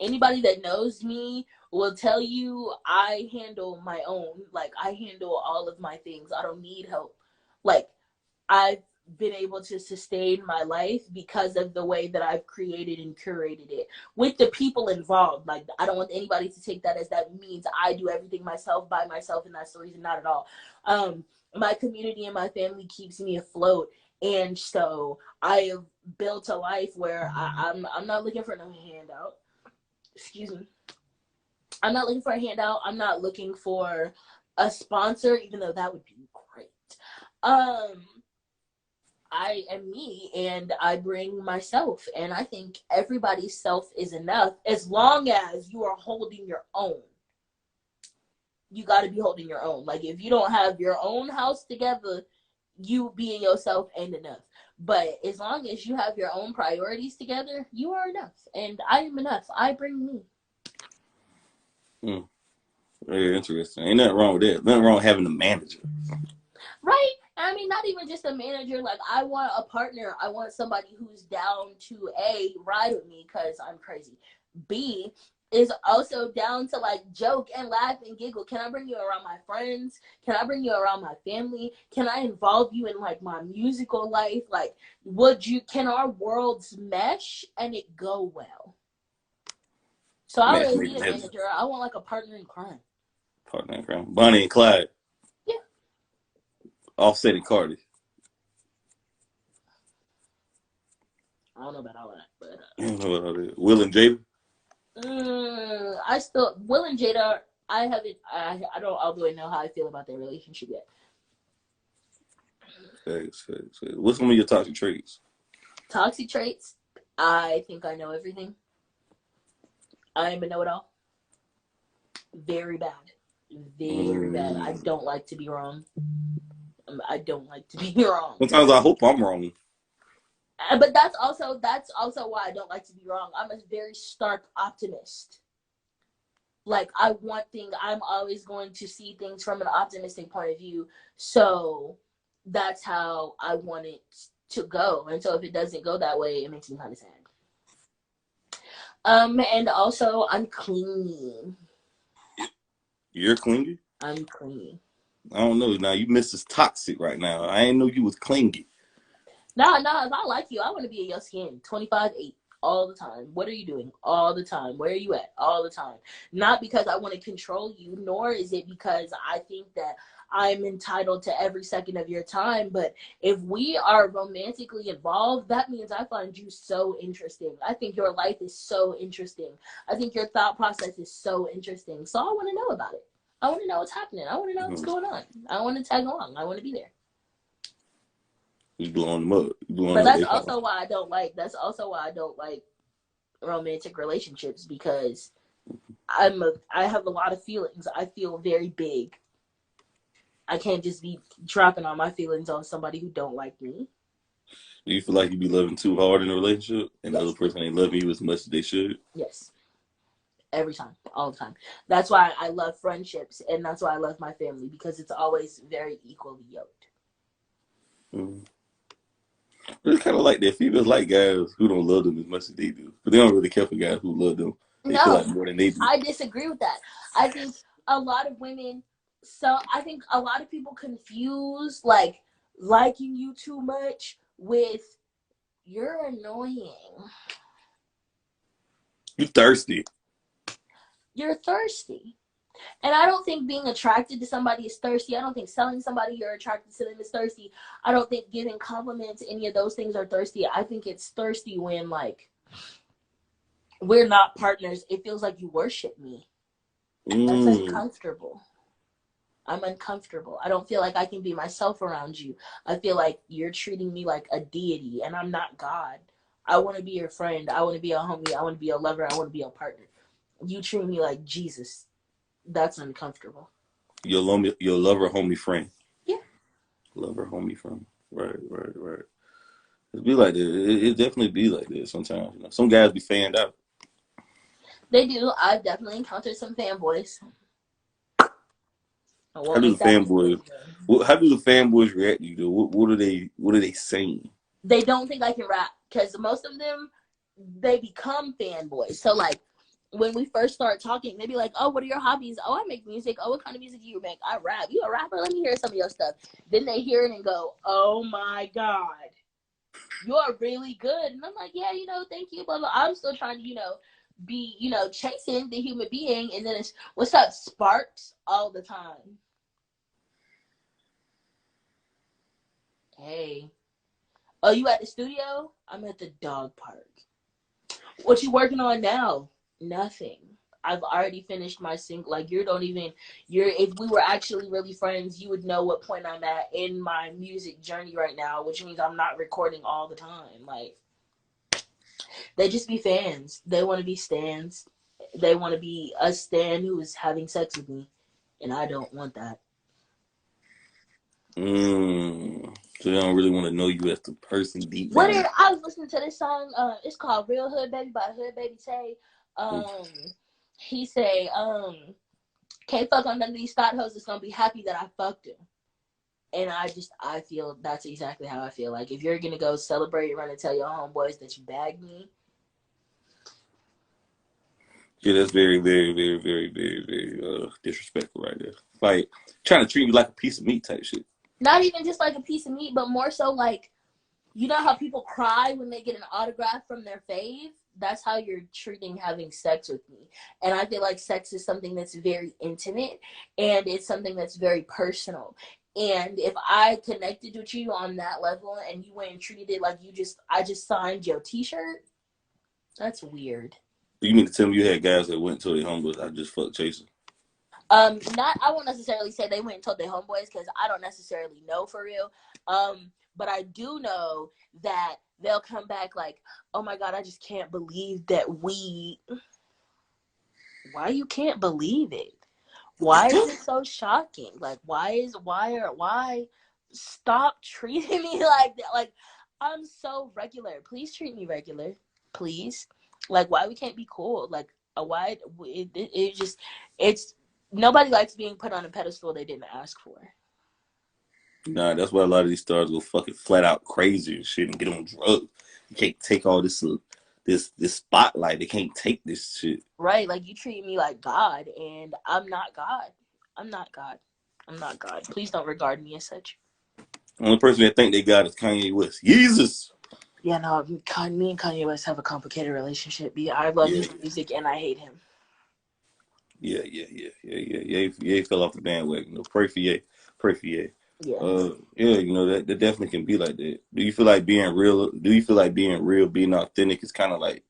Anybody that knows me will tell you I handle my own. Like, I handle all of my things. I don't need help. Like, I've been able to sustain my life because of the way that I've created and curated it with the people involved. Like, I don't want anybody to take that as that means I do everything myself by myself, and that's the reason. Not at all. My community and my family keeps me afloat, and so I have built a life where I'm not looking for no handout. Excuse me. I'm not looking for a handout. I'm not looking for a sponsor, even though that would be great. Um, I am me, and I bring myself, and I think everybody's self is enough as long as you are holding your own. You got to be holding your own. Like, if you don't have your own house together, you being yourself ain't enough. But as long as you have your own priorities together, you are enough, and I am enough. I bring me. Hmm. Very interesting. Ain't nothing wrong with that. Nothing wrong with having a manager. Right? I mean, not even just a manager. Like, I want a partner. I want somebody who's down to A, ride with me because I'm crazy. B, is also down to like joke and laugh and giggle. Can I bring you around my friends? Can I bring you around my family? Can I involve you in like my musical life? Like, can our worlds mesh and it go well? So I don't Match really made need in a heaven. manager. I want like a partner in crime. Partner in crime. Bonnie and Clyde. Yeah. Offset and Cardi. I don't know about all that, but I don't know what all that. Will and Jada. I still Will and Jada. I haven't. I don't all the way know how I feel about their relationship yet. Facts, facts, facts. What's some of your toxic traits? Toxic traits. I think I know everything. I am a know-it-all. Very bad. Very bad. I Mm. don't like to be wrong. I don't like to be wrong. Sometimes I hope I'm wrong. But that's also why I don't like to be wrong. I'm a very stark optimist. Like, I'm always going to see things from an optimistic point of view. So that's how I want it to go. And so if it doesn't go that way, it makes me kind of sad. And also I'm clingy. You're clingy? I'm clingy. I don't know. Now you Mrs. Toxic right now. I ain't know you was clingy. No, if I like you, I want to be in your skin 25/8 all the time. What are you doing? All the time. Where are you at? All the time. Not because I want to control you, nor is it because I think that I'm entitled to every second of your time. But if we are romantically involved, that means I find you so interesting. I think your life is so interesting. I think your thought process is so interesting. So I want to know about it. I want to know what's happening. I want to know what's going on. I want to tag along. I want to be there. You blowing them up. You blowing But up that's their phone. also why I don't like. That's also why I don't like romantic relationships, because I have a lot of feelings. I feel very big. I can't just be dropping all my feelings on somebody who don't like me. Do you feel like you be loving too hard in a relationship and the other Yes, person ain't loving you as much as they should? yes, every time, all the time. That's why I love friendships, and that's why I love my family, because it's always very equally yoked. Mm. But it's kind of like that. Females like guys who don't love them as much as they do, but they don't really care for guys who love them. They feel like No, more than they do. I disagree with that. I think a lot of women, I think a lot of people confuse like liking you too much with you're annoying. You thirsty. You're thirsty. And I don't think being attracted to somebody is thirsty. I don't think selling somebody you're attracted to them is thirsty. I don't think giving compliments, any of those things are thirsty. I think it's thirsty when like we're not partners. It feels like you worship me. That's Mm. uncomfortable. I'm uncomfortable. I don't feel like I can be myself around you. I feel like you're treating me like a deity, and I'm not God. I want to be your friend. I want to be a homie. I want to be a lover. I want to be a partner. You treat me like Jesus. That's uncomfortable. Your lover, homie, friend. Yeah. Lover, homie, friend. Right, right, right. It be like that. It definitely be like that sometimes. You know? Some guys be fanned out. They do. I've definitely encountered some fanboys. I How won't do make the that mistake fanboys? again. How do the fanboys react to you? Though? What are they? What are they saying? They don't think I can rap because most of them, they become fanboys. So like when we first start talking, they be like, "Oh, what are your hobbies? Oh, I make music. Oh, what kind of music do you make? I rap. You a rapper? Let me hear some of your stuff." Then they hear it and go, "Oh my god, you're really good." And I'm like, "Yeah, thank you." Blah blah. I'm still trying to, be, chasing the human being. And then it's, "What's up, Sparx?" all the time. Hey, oh, you at the studio? I'm at the dog park. What you working on now? Nothing. I've already finished my single. Like, you don't even, if we were actually really friends, you would know what point I'm at in my music journey right now, which means I'm not recording all the time. Like, they just be fans. They want to be stans. They want to be a stan who is having sex with me, and I don't want that. So they don't really want to know you as the person deep What down. did I was listening to this song? It's called "Real Hood Baby" by Hood Baby Tay. Um, he say, "Can't fuck on none of these thought hoes that's gonna be happy that I fucked him." And I feel that's exactly how I feel. Like, if you're gonna go celebrate, run and tell your homeboys that you bagged me. Yeah, that's very, very, very, very, very, very disrespectful right there. Like trying to treat you like a piece of meat type shit. Not even just like a piece of meat, but more so like, you know how people cry when they get an autograph from their fave? That's how you're treating having sex with me. And I feel like sex is something that's very intimate, and it's something that's very personal. And if I connected with you on that level and you went and treated it like I just signed your t-shirt, that's weird. You mean to tell me you had guys that went to their homeboys? I just fucked Jason. Not I won't necessarily say they went and told their homeboys because I don't necessarily know for real. But I do know that they'll come back like, "Oh my god, I just can't believe that we." Why you can't believe it? Why is it so shocking? Like, why? Stop treating me like that. Like, I'm so regular. Please treat me regular, please. Like, why we can't be cool? Like, why it just it's nobody likes being put on a pedestal they didn't ask for. Nah, that's why a lot of these stars go fucking flat out crazy and shit and get on drugs. You can't take all this spotlight. They can't take this shit. Right? Like, you treat me like God, and I'm not God. I'm not God. I'm not God. Please don't regard me as such. Only person that think they got is Kanye West. Jesus. Yeah, no, me and Kanye West have a complicated relationship. Yeah, I love Yeah, his music and I hate him. yeah. Fell off the bandwagon. Pray for Ye. Pray for Ye. Yeah. Yeah, that definitely can be like that. Do you feel like being real? Do you feel like being real, being authentic is kind of like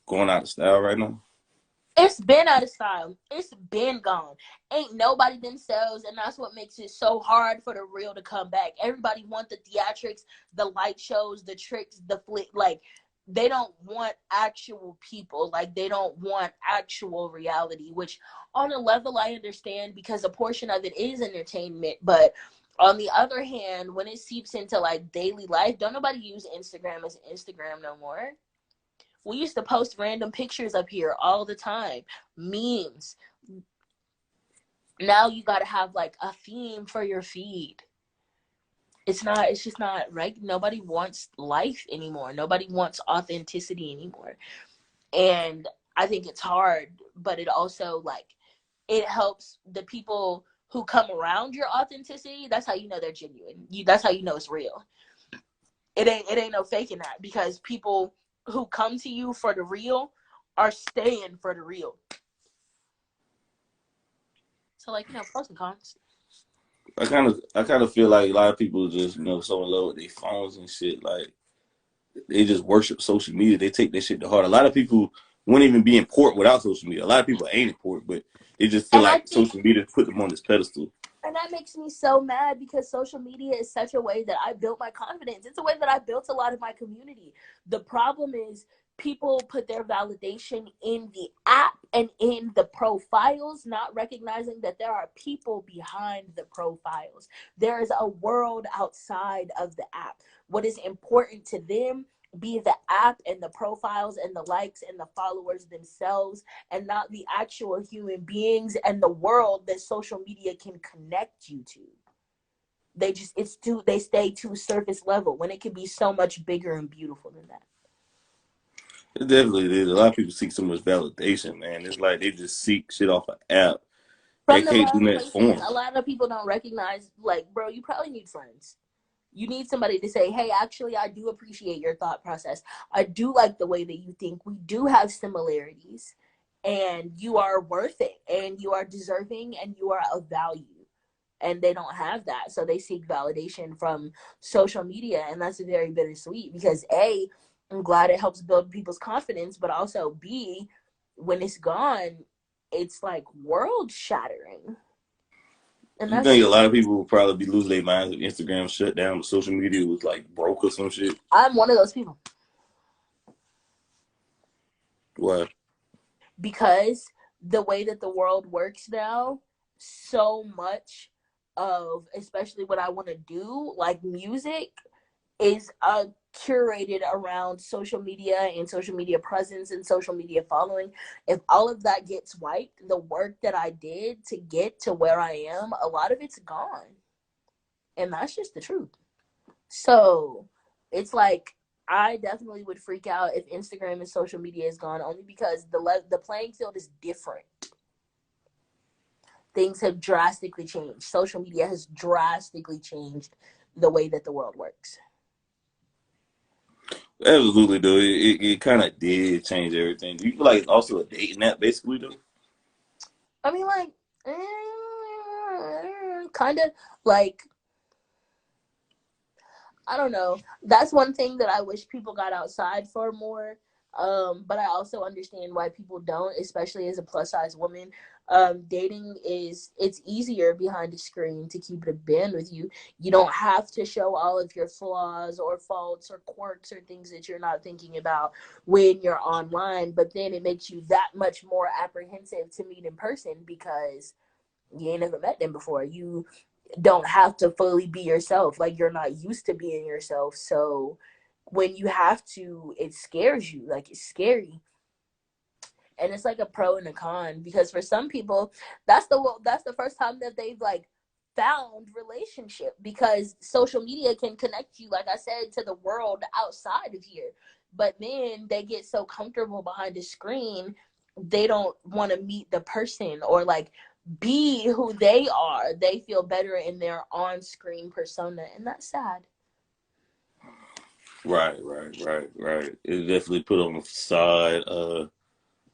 going out of style right now? It's been out of style. It's been gone. Ain't nobody themselves, and that's what makes it so hard for the real to come back. Everybody want the theatrics, the light shows, the tricks, the flick. Like, they don't want actual people. Like, they don't want actual reality, which on a level I understand because a portion of it is entertainment. But on the other hand, when it seeps into like daily life, don't nobody use Instagram as Instagram no more. We used to post random pictures up here all the time, memes. Now you got to have like a theme for your feed. It's just not right. Nobody wants life anymore. Nobody wants authenticity anymore. And I think it's hard, but it also like it helps the people who come around your authenticity. That's how you know they're genuine. That's how you know it's real. It ain't no faking that because people who come to you for the real are staying for the real. So like, pros and cons. I kind of feel like a lot of people just so in love with their phones and shit. Like they just worship social media. They take that shit to heart. A lot of people wouldn't even be important without social media. A lot of people ain't important, but they just feel And I like think social media put them on this pedestal. and that makes me so mad because social media is such a way that I built my confidence. It's a way that I built a lot of my community. The problem is people put their validation in the app and in the profiles, not recognizing that there are people behind the profiles. There is a world outside of the app. What is important to them be the app and the profiles and the likes and the followers themselves, and not the actual human beings and the world that social media can connect you to. They stay too surface level when it could be so much bigger and beautiful than that. It definitely is. A lot of people seek so much validation, man. It's like they just seek shit off an app. They From the can't do wrong nothing for places. them. A lot of people don't recognize, like, bro, you probably need friends. You need somebody to say, hey, actually, I do appreciate your thought process. I do like the way that you think. We do have similarities, and you are worth it, and you are deserving, and you are of value. And they don't have that. So they seek validation from social media. And that's very bittersweet because A, I'm glad it helps build people's confidence, but also B, when it's gone, it's like world shattering. And You that's think a lot of people will probably be losing their minds if Instagram shut down, but social media was like broke or some shit? I'm one of those people Why? because the way that the world works now, so much of especially what I want to do, like music, is curated around social media and social media presence and social media following. If all of that gets wiped, the work that I did to get to where I am, a lot of it's gone. And that's just the truth. So it's like I definitely would freak out if Instagram and social media is gone, only because the playing field is different. Things have drastically changed. Social media has drastically changed the way that the world works. Absolutely, though. It kind of did change everything. Do you feel like it's also a dating app, basically, though? I mean, like, kind of like, I don't know. That's one thing that I wish people got outside for more. But I also understand why people don't, especially as a plus size woman. Dating it's easier behind a screen to keep it a band with you. You don't have to show all of your flaws or faults or quirks or things that you're not thinking about when you're online. But then it makes you that much more apprehensive to meet in person because you ain't never met them before. You don't have to fully be yourself. Like you're not used to being yourself. So when you have to, it scares you. Like it's scary. And it's like a pro and a con because for some people, that's the first time that they've like found relationship because social media can connect you, like I said, to the world outside of here. But then they get so comfortable behind a screen, they don't want to meet the person or like be who they are. They feel better in their on-screen persona, and that's sad. Right. It definitely put on the facade.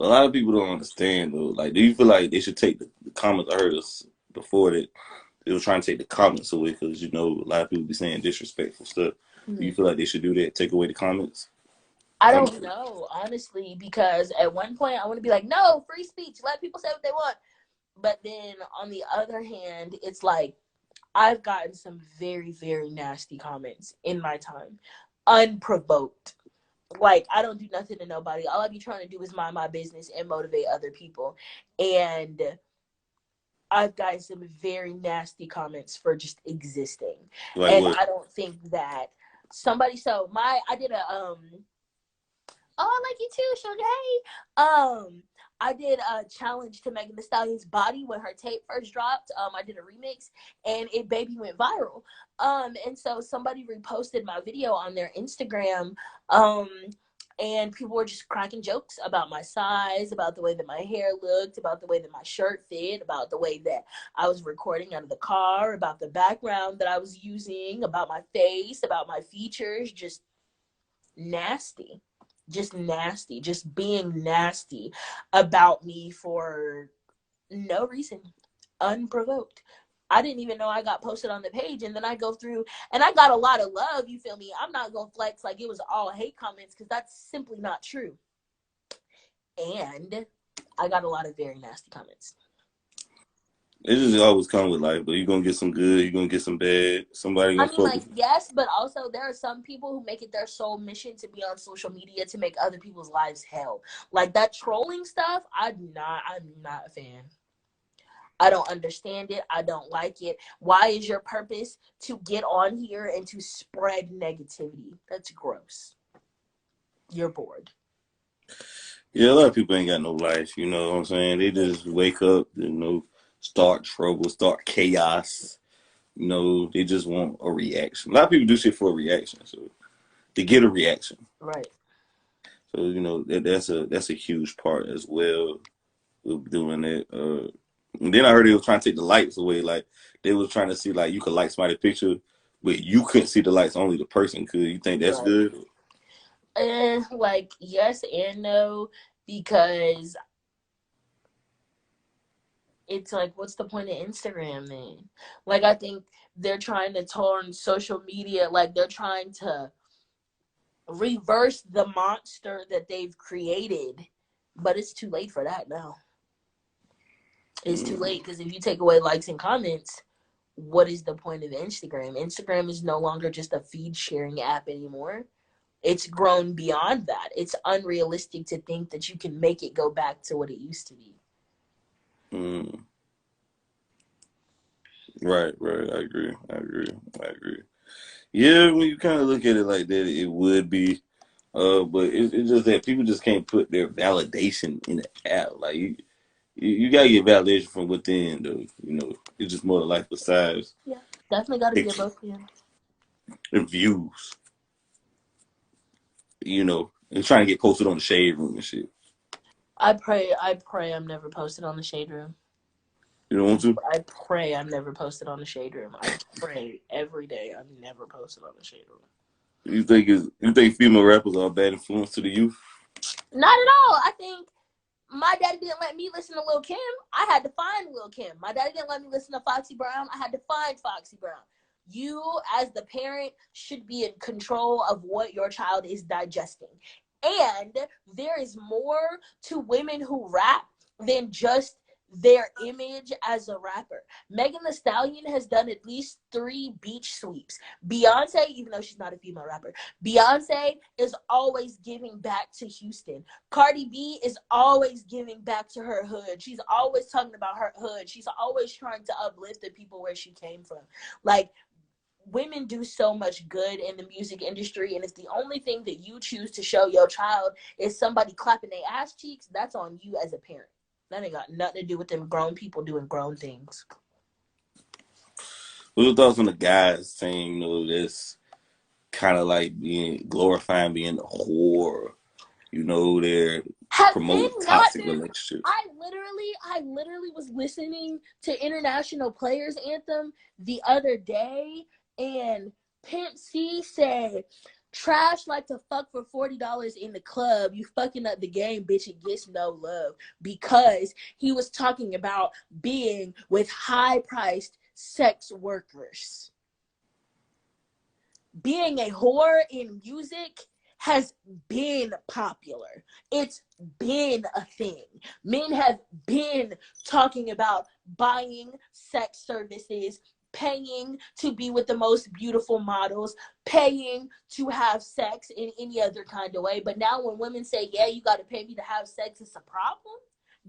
A lot of people don't understand, though. Like, do you feel like they should take the comments? I heard us before that they were trying to take the comments away because, you know, a lot of people be saying disrespectful stuff. Do you Mhm. feel like they should do that? Take away the comments? I Comment. don't know, honestly, because at one point I want to be like, no, free speech, let people say what they want. But then on the other hand, it's like I've gotten some very, very nasty comments in my time, unprovoked. Like I don't do nothing to nobody. All I be trying to do is mind my business and motivate other people. And I've gotten some very nasty comments for just existing. Like And what? I don't think that somebody so my I did a oh, I like you too, Sugar. Hey. I did a challenge to Megan Thee Stallion's body when her tape first dropped. I did a remix and it baby went viral. And so somebody reposted my video on their Instagram. Um, and people were just cracking jokes about my size, about the way that my hair looked, about the way that my shirt fit, about the way that I was recording out of the car, about the background that I was using, about my face, about my features, just nasty, just being nasty about me for no reason, unprovoked. I didn't even know I got posted on the page, and then I go through and I got a lot of love. You feel me? I'm not gonna flex like it was all hate comments because that's simply not true. And I got a lot of very nasty comments. It just always come with life, but you're gonna get some good, you're gonna get some bad. Somebody I gonna mean, fuck like, with you. yes, but also there are some people who make it their sole mission to be on social media to make other people's lives hell. Like that trolling stuff, I'm not a fan. I don't understand it. I don't like it. Why is your purpose to get on here and to spread negativity? That's gross. You're bored. Yeah, a lot of people ain't got no life, you know what I'm saying? They just wake up, start trouble, start chaos. They just want a reaction. A lot of people do shit for a reaction, so to get a reaction. Right. So that's a huge part as well with doing it. And then I heard they was trying to take the lights away. Like they was trying to see like you could like somebody's picture, but you couldn't see the lights. Only the person could. You think that's Right. good? And like yes and no, because it's like what's the point of Instagram then? Like I think they're trying to turn social media, like they're trying to reverse the monster that they've created, but it's too late for that now. It's too Mm, late because if you take away likes and comments, what is the point of Instagram? Instagram is no longer just a feed sharing app anymore. It's grown beyond that. It's unrealistic to think that you can make it go back to what it used to be. mm. Right, right. I agree. I agree. I agree. Yeah, when you kind of look at it like that, it would be. But it's just that people just can't put their validation in the app. Like you gotta get validation from within, though. It's just more to life besides Yeah, definitely got to be a pictures both end. and views. And trying to get posted on the shade room and shit. I pray I'm never posted on the shade room. You don't want to? I pray I'm never posted on the shade room. I pray every day I'm never posted on the shade room. You think female rappers are a bad influence to the youth? Not at all. I think my daddy didn't let me listen to Lil Kim. I had to find Lil Kim. My daddy didn't let me listen to Foxy Brown. I had to find Foxy Brown. You, as the parent, should be in control of what your child is digesting. And there is more to women who rap than just their image as a rapper. Megan Thee Stallion has done at least 3 beach sweeps. Beyonce, even though she's not a female rapper, Beyonce is always giving back to Houston. Cardi B is always giving back to her hood. She's always talking about her hood. She's always trying to uplift the people where she came from. Like, women do so much good in the music industry, and if the only thing that you choose to show your child is somebody clapping their ass cheeks, that's on you as a parent. That ain't got nothing to do with them grown people doing grown things. What are your thoughts on the guys saying, this kind of like being glorifying being a whore? They're Have men promoting not toxic been? relationships. I literally was listening to International Players Anthem the other day, and Pimp C said, "Trash like to fuck for $40 in the club. You fucking up the game, bitch. It gets no love," because he was talking about being with high-priced sex workers. Being a whore in music has been popular. It's been a thing. Men have been talking about buying sex services, paying to be with the most beautiful models, paying to have sex in any other kind of way. But now when women say, yeah, you got to pay me to have sex, it's a problem.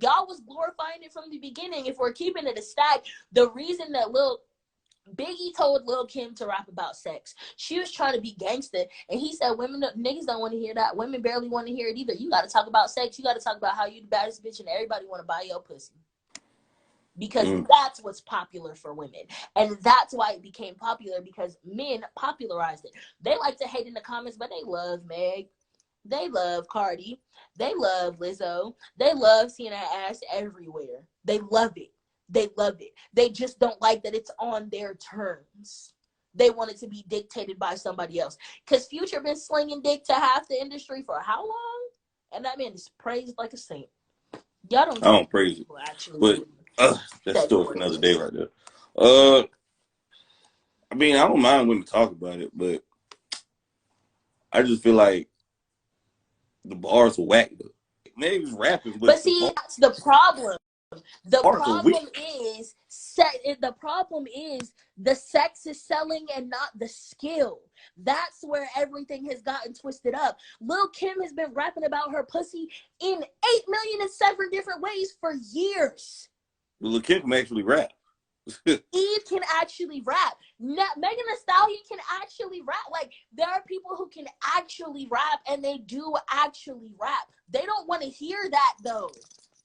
Y'all was glorifying it from the beginning. If we're keeping it a stack, the reason that Biggie told Lil Kim to rap about sex. She was trying to be gangster, and he said, "Women, niggas don't want to hear that. Women barely want to hear it either. You got to talk about sex. You got to talk about how you the baddest bitch, and everybody want to buy your pussy because Mm. that's what's popular for women, and that's why it became popular because men popularized it. They like to hate in the comments, but they love Meg. They love Cardi. They love Lizzo. They love seeing that ass everywhere. They love it. They love it. They just don't like that it's on their terms. They want it to be dictated by somebody else. Because Future been slinging dick to half the industry for how long? And that man is praised like a saint. Y'all don't I get don't praise it, people actually but do that's sex still for work. another day right there. Uh, I mean, I don't mind women talk about it, but I just feel like the bars are whack. Though. Maybe rapping, But but the see, that's the problem. The bars are problem weak. is The problem is the sex is selling and not the skill. That's where everything has gotten twisted up. Lil' Kim has been rapping about her pussy in 8,000,007 different ways for years. Lil' Kim can actually rap. Eve can actually rap. Megan Thee Stallion can actually rap. Like, there are people who can actually rap, and they do actually rap. They don't want to hear that, though.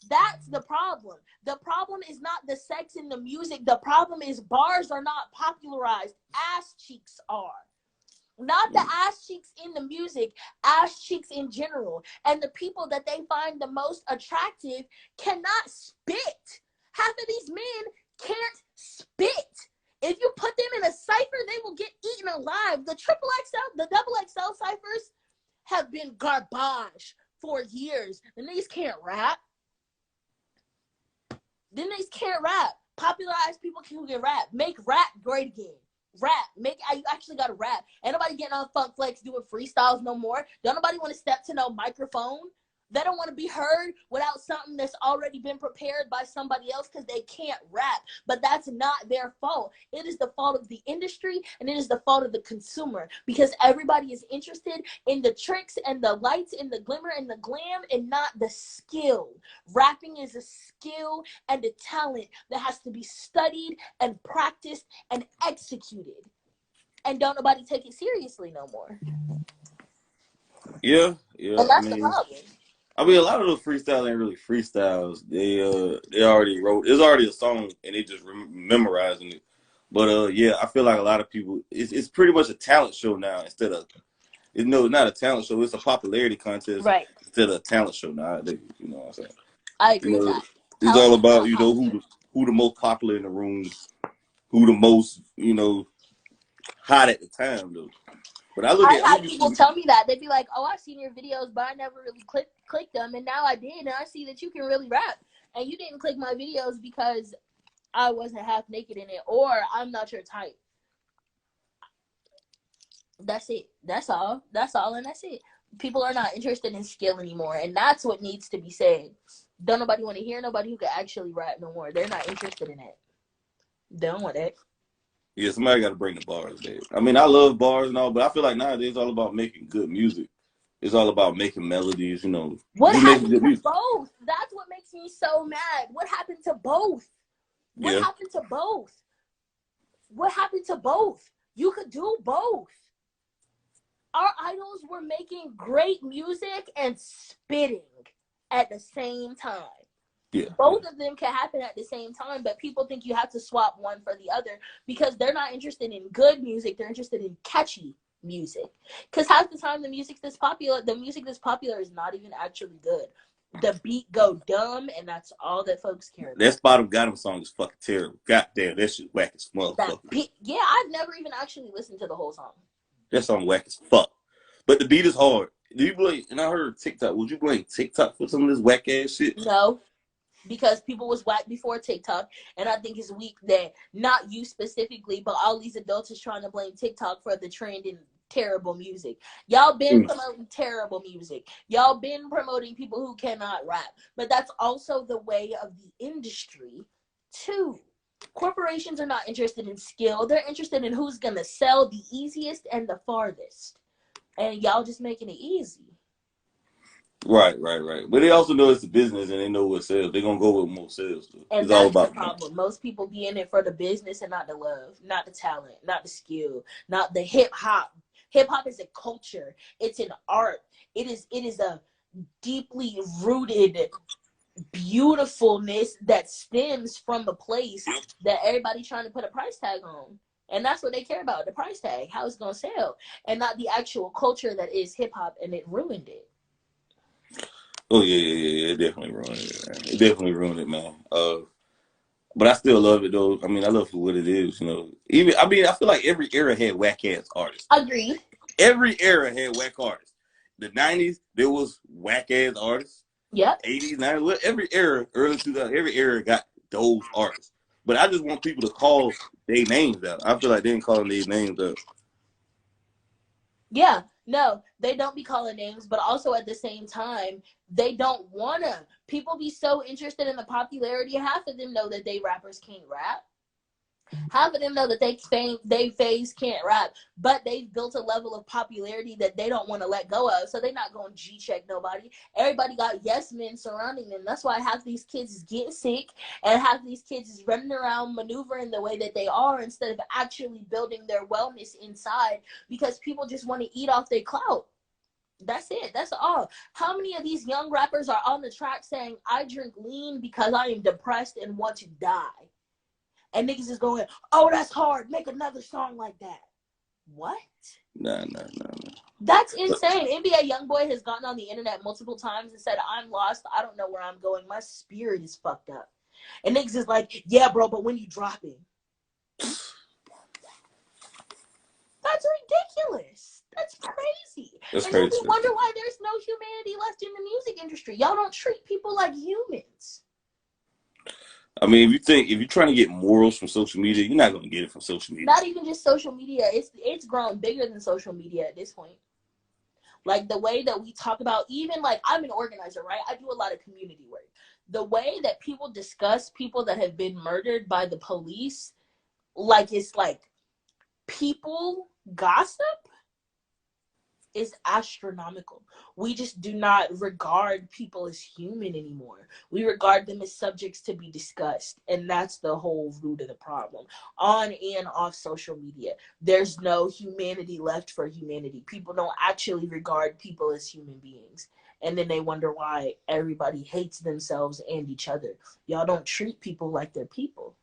That's the problem. The problem is not the sex in the music. The problem is bars are not popularized. Ass cheeks are. Not the ass cheeks in the music, ass cheeks in general. And the people that they find the most attractive cannot spit. Half of these men can't spit. If you put them in a cipher, they will get eaten alive. The the double XL ciphers have been garbage for years. The niggas can't rap. The niggas can't rap. Popularize people who can rap. Make rap great again. Rap. You actually gotta rap. Ain't nobody getting on Funk Flex doing freestyles no more. Don't nobody want to step to no microphone. They don't want to be heard without something that's already been prepared by somebody else because they can't rap. But that's not their fault. It is the fault of the industry, and it is the fault of the consumer, because everybody is interested in the tricks and the lights and the glimmer and the glam and not the skill. Rapping is a skill and a talent that has to be studied and practiced and executed. And don't nobody take it seriously no more. Yeah. And that's the problem. I mean, a lot of those freestyle ain't really freestyles. They already wrote. It's already a song, and they just memorizing it. But yeah, I feel like a lot of people. It's pretty much a talent show now instead of. No, not a talent show. It's a popularity contest, right? Instead of a talent show now. You know what I'm saying? I agree with that. It's all about who the most popular in the room, who the most hot at the time though. But I had people tell me that. They'd be like, "Oh, I've seen your videos, but I never really clicked them, and now I did, and I see that you can really rap, and you didn't click my videos because I wasn't half naked in it, or I'm not your type." That's it. That's all, and that's it. People are not interested in skill anymore, and that's what needs to be said. Don't nobody want to hear nobody who can actually rap no more. They're not interested in it. They don't want it. Yeah, somebody got to bring the bars there. I mean, I love bars and all, but I feel like nowadays it's all about making good music. It's all about making melodies, What happened to both? That's what makes me so mad. What happened to both? What happened to both? What happened to both? You could do both. Our idols were making great music and spitting at the same time. Yeah. Both of them can happen at the same time, but people think you have to swap one for the other because they're not interested in good music. They're interested in catchy music. Because half the time the music that's popular is not even actually good. The beat go dumb, and that's all that folks care about. That Spot 'Em Got 'Em song is fucking terrible. Goddamn, that shit whack as motherfucker. Yeah, I've never even actually listened to the whole song. That song whack as fuck. But the beat is hard. Do you blame? And I heard TikTok. Would you blame TikTok for some of this whack ass shit? No. Because people was whack before TikTok, and I think it's weak that not you specifically, but all these adults is trying to blame TikTok for the trend in terrible music. Y'all been promoting terrible music. Y'all been promoting people who cannot rap, but that's also the way of the industry too. Corporations are not interested in skill. They're interested in who's gonna sell the easiest and the farthest, and y'all just making it easy. Right. But they also know it's a business and they know what sells. They're gonna go with more sales. And it's all about the problem. Most people be in it for the business and not the love, not the talent, not the skill, not the hip hop. Hip hop is a culture. It's an art. It is a deeply rooted beautifulness that stems from a place that everybody trying to put a price tag on. And that's what they care about, the price tag, how it's gonna sell, and not the actual culture that is hip hop, and it ruined it. Oh yeah. It definitely ruined it, man. It definitely ruined it, man. But I still love it though. I mean, I love it for what it is, I feel like every era had whack ass artists. Agreed. Every era had whack artists. The 90s, there was whack ass artists. Yep. 80s, 90s, every era, early 2000s, every era got those artists. But I just want people to call their names out. I feel like they ain't calling their names out. Yeah, no, they don't be calling names, but also at the same time, they don't wanna. People be so interested in the popularity. Half of them know that they rappers can't rap. Half of them know that they face can't rap, but they've built a level of popularity that they don't want to let go of. So they're not going to G-check nobody. Everybody got yes men surrounding them. That's why half these kids is getting sick, and half these kids is running around maneuvering the way that they are instead of actually building their wellness inside, because people just want to eat off their clout. That's it. That's all. How many of these young rappers are on the track saying, I drink lean because I am depressed and want to die? And niggas is going, oh, that's hard. Make another song like that. What? Nah. That's But insane. NBA YoungBoy has gotten on the internet multiple times and said, I'm lost. I don't know where I'm going. My spirit is fucked up. And niggas is like, yeah, bro, but when you dropping? That's ridiculous. That's crazy. that's And then crazy. we wonder why there's no humanity left in the music industry. Y'all don't treat people like humans. I mean, if you're trying to get morals from social media, you're not gonna get it from social media. Not even just social media. It's grown bigger than social media at this point. Like the way that we talk about, even like I'm an organizer, right? I do a lot of community work. The way that people discuss people that have been murdered by the police, like it's like people gossip, is astronomical. We just do not regard people as human anymore. We regard them as subjects to be discussed. And that's the whole root of the problem. On and off social media, there's no humanity left for humanity. People don't actually regard people as human beings. And then they wonder why everybody hates themselves and each other. Y'all don't treat people like they're people.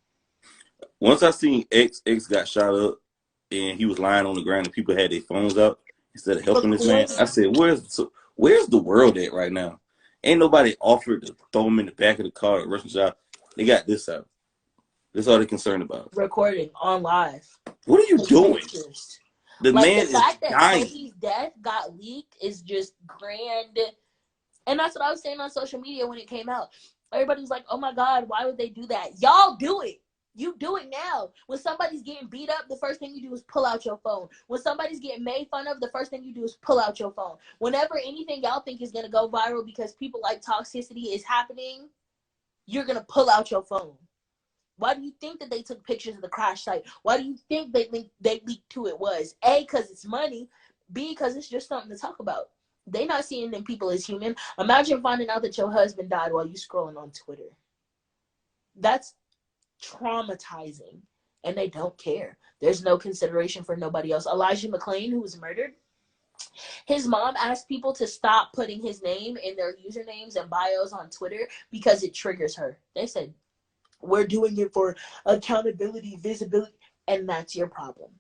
Once I seen X got shot up and he was lying on the ground and people had their phones out instead of helping this man, I said, where's the world at right now? Ain't nobody offered to throw him in the back of the car at Russian shop. They got this out. That's all they're concerned about. Recording on live. What are you doing? Pictures. The Like man the fact is that dying. Kobe's death got leaked is just grand. And that's what I was saying on social media when it came out. Everybody was like, oh my God, why would they do that? Y'all do it. You do it now. When somebody's getting beat up, the first thing you do is pull out your phone. When somebody's getting made fun of, the first thing you do is pull out your phone. Whenever anything y'all think is going to go viral because people like toxicity is happening, you're going to pull out your phone. Why do you think that they took pictures of the crash site? Why do you think they leaked who it was? A, because it's money. B, because it's just something to talk about. They not seeing them people as human. Imagine finding out that your husband died while you scrolling on Twitter. That's traumatizing. And they don't care. There's no consideration for nobody else. Elijah McClain, who was murdered, his mom asked people to stop putting his name in their usernames and bios on Twitter because it triggers her. They said, we're doing it for accountability, visibility, and that's your problem.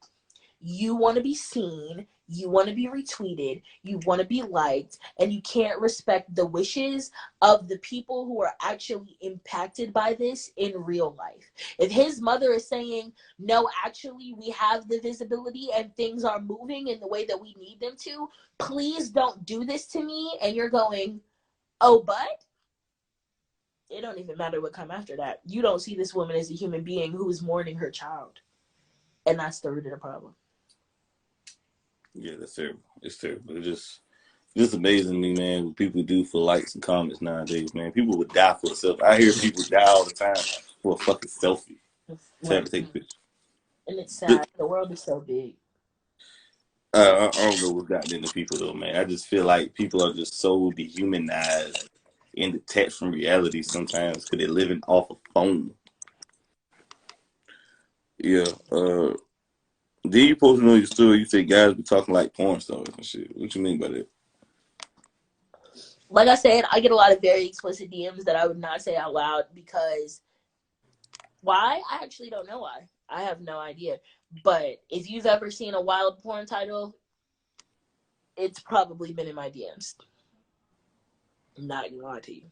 You want to be seen, you want to be retweeted, you want to be liked, and you can't respect the wishes of the people who are actually impacted by this in real life. If his mother is saying, no, actually, we have the visibility and things are moving in the way that we need them to, please don't do this to me, and you're going, oh, but? It don't even matter what come after that. You don't see this woman as a human being who is mourning her child. And that's the root of the problem. Yeah, that's terrible. It's terrible. It's just amazing to me, man, what people do for likes and comments nowadays, man. People would die for a selfie. I hear people die all the time for a fucking selfie. To have to take a picture. And it's sad. The world is so big. I don't know what's gotten into people, though, man. I just feel like people are just so dehumanized and detached from reality sometimes because they're living off a phone. Yeah. Then you posted on your story, you say guys be talking like porn stars and shit. What you mean by that? Like I said, I get a lot of very explicit DMs that I would not say out loud because why? I actually don't know why. I have no idea. But if you've ever seen a wild porn title, it's probably been in my DMs. I'm not gonna lie to you.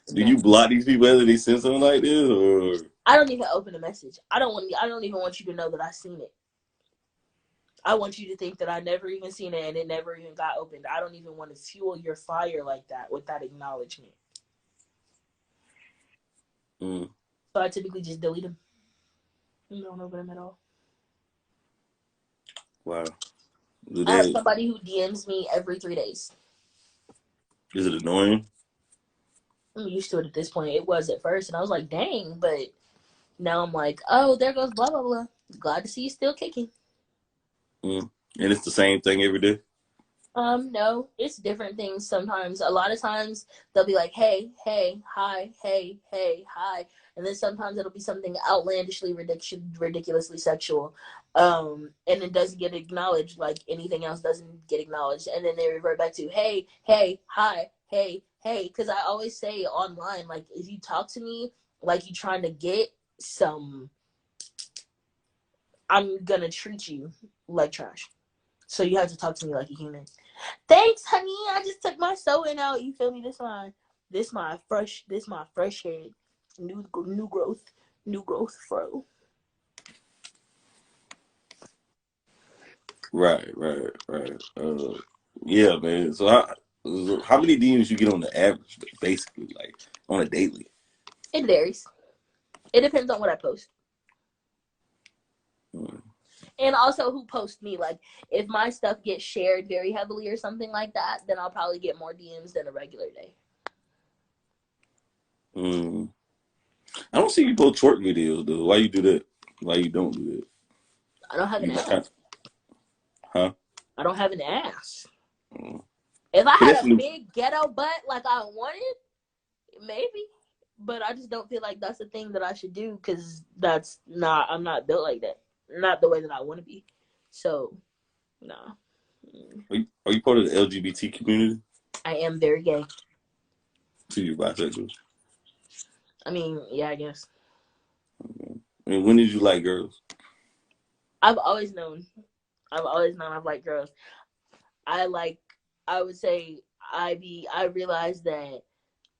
Do you block these people after they send something like this, or I don't even open a message. I don't even want you to know that I seen it. I want you to think that I never even seen it and it never even got opened. I don't even want to fuel your fire like that with that acknowledgement. So I typically just delete them. I don't open them at all. Wow. I have somebody who DMs me every 3 days. Is it annoying? I'm used to it at this point. It was at first, and I was like, dang, but Now I'm like, oh, there goes blah blah blah. Glad to see you still kicking. Mm. And it's the same thing every day. No, it's different things sometimes. A lot of times they'll be like, hey, hey, hi, hey, hey, hi. And then sometimes it'll be something outlandishly ridiculously sexual. And it doesn't get acknowledged like anything else doesn't get acknowledged. And then they revert back to, hey, hey, hi, hey, hey. Because I always say online, like, if you talk to me like you're trying to get some, I'm gonna treat you like trash. So you have to talk to me like a human. Thanks, honey. I just took my sewing out. You feel me? This my fresh head. New growth fro. Right, right, right. Yeah, man. So how many DMs you get on the average, basically, like on a daily? It varies. It depends on what I post. Mm. And also who posts me. Like, if my stuff gets shared very heavily or something like that, then I'll probably get more DMs than a regular day. Mm. I don't see you post short videos though. Why you do that? Why you don't do that? I don't have an You ass. huh? I don't have an ass. Mm. If I But had that's a when big ghetto butt like I wanted, maybe. But I just don't feel like that's the thing that I should do because I'm not built like that. Not the way that I want to be. So, no. are you part of the LGBT community? I am very gay. To you bisexual. I mean, yeah, I guess. I mean, when did you like girls? I've always known. I've liked girls. I like, I would say, I realized that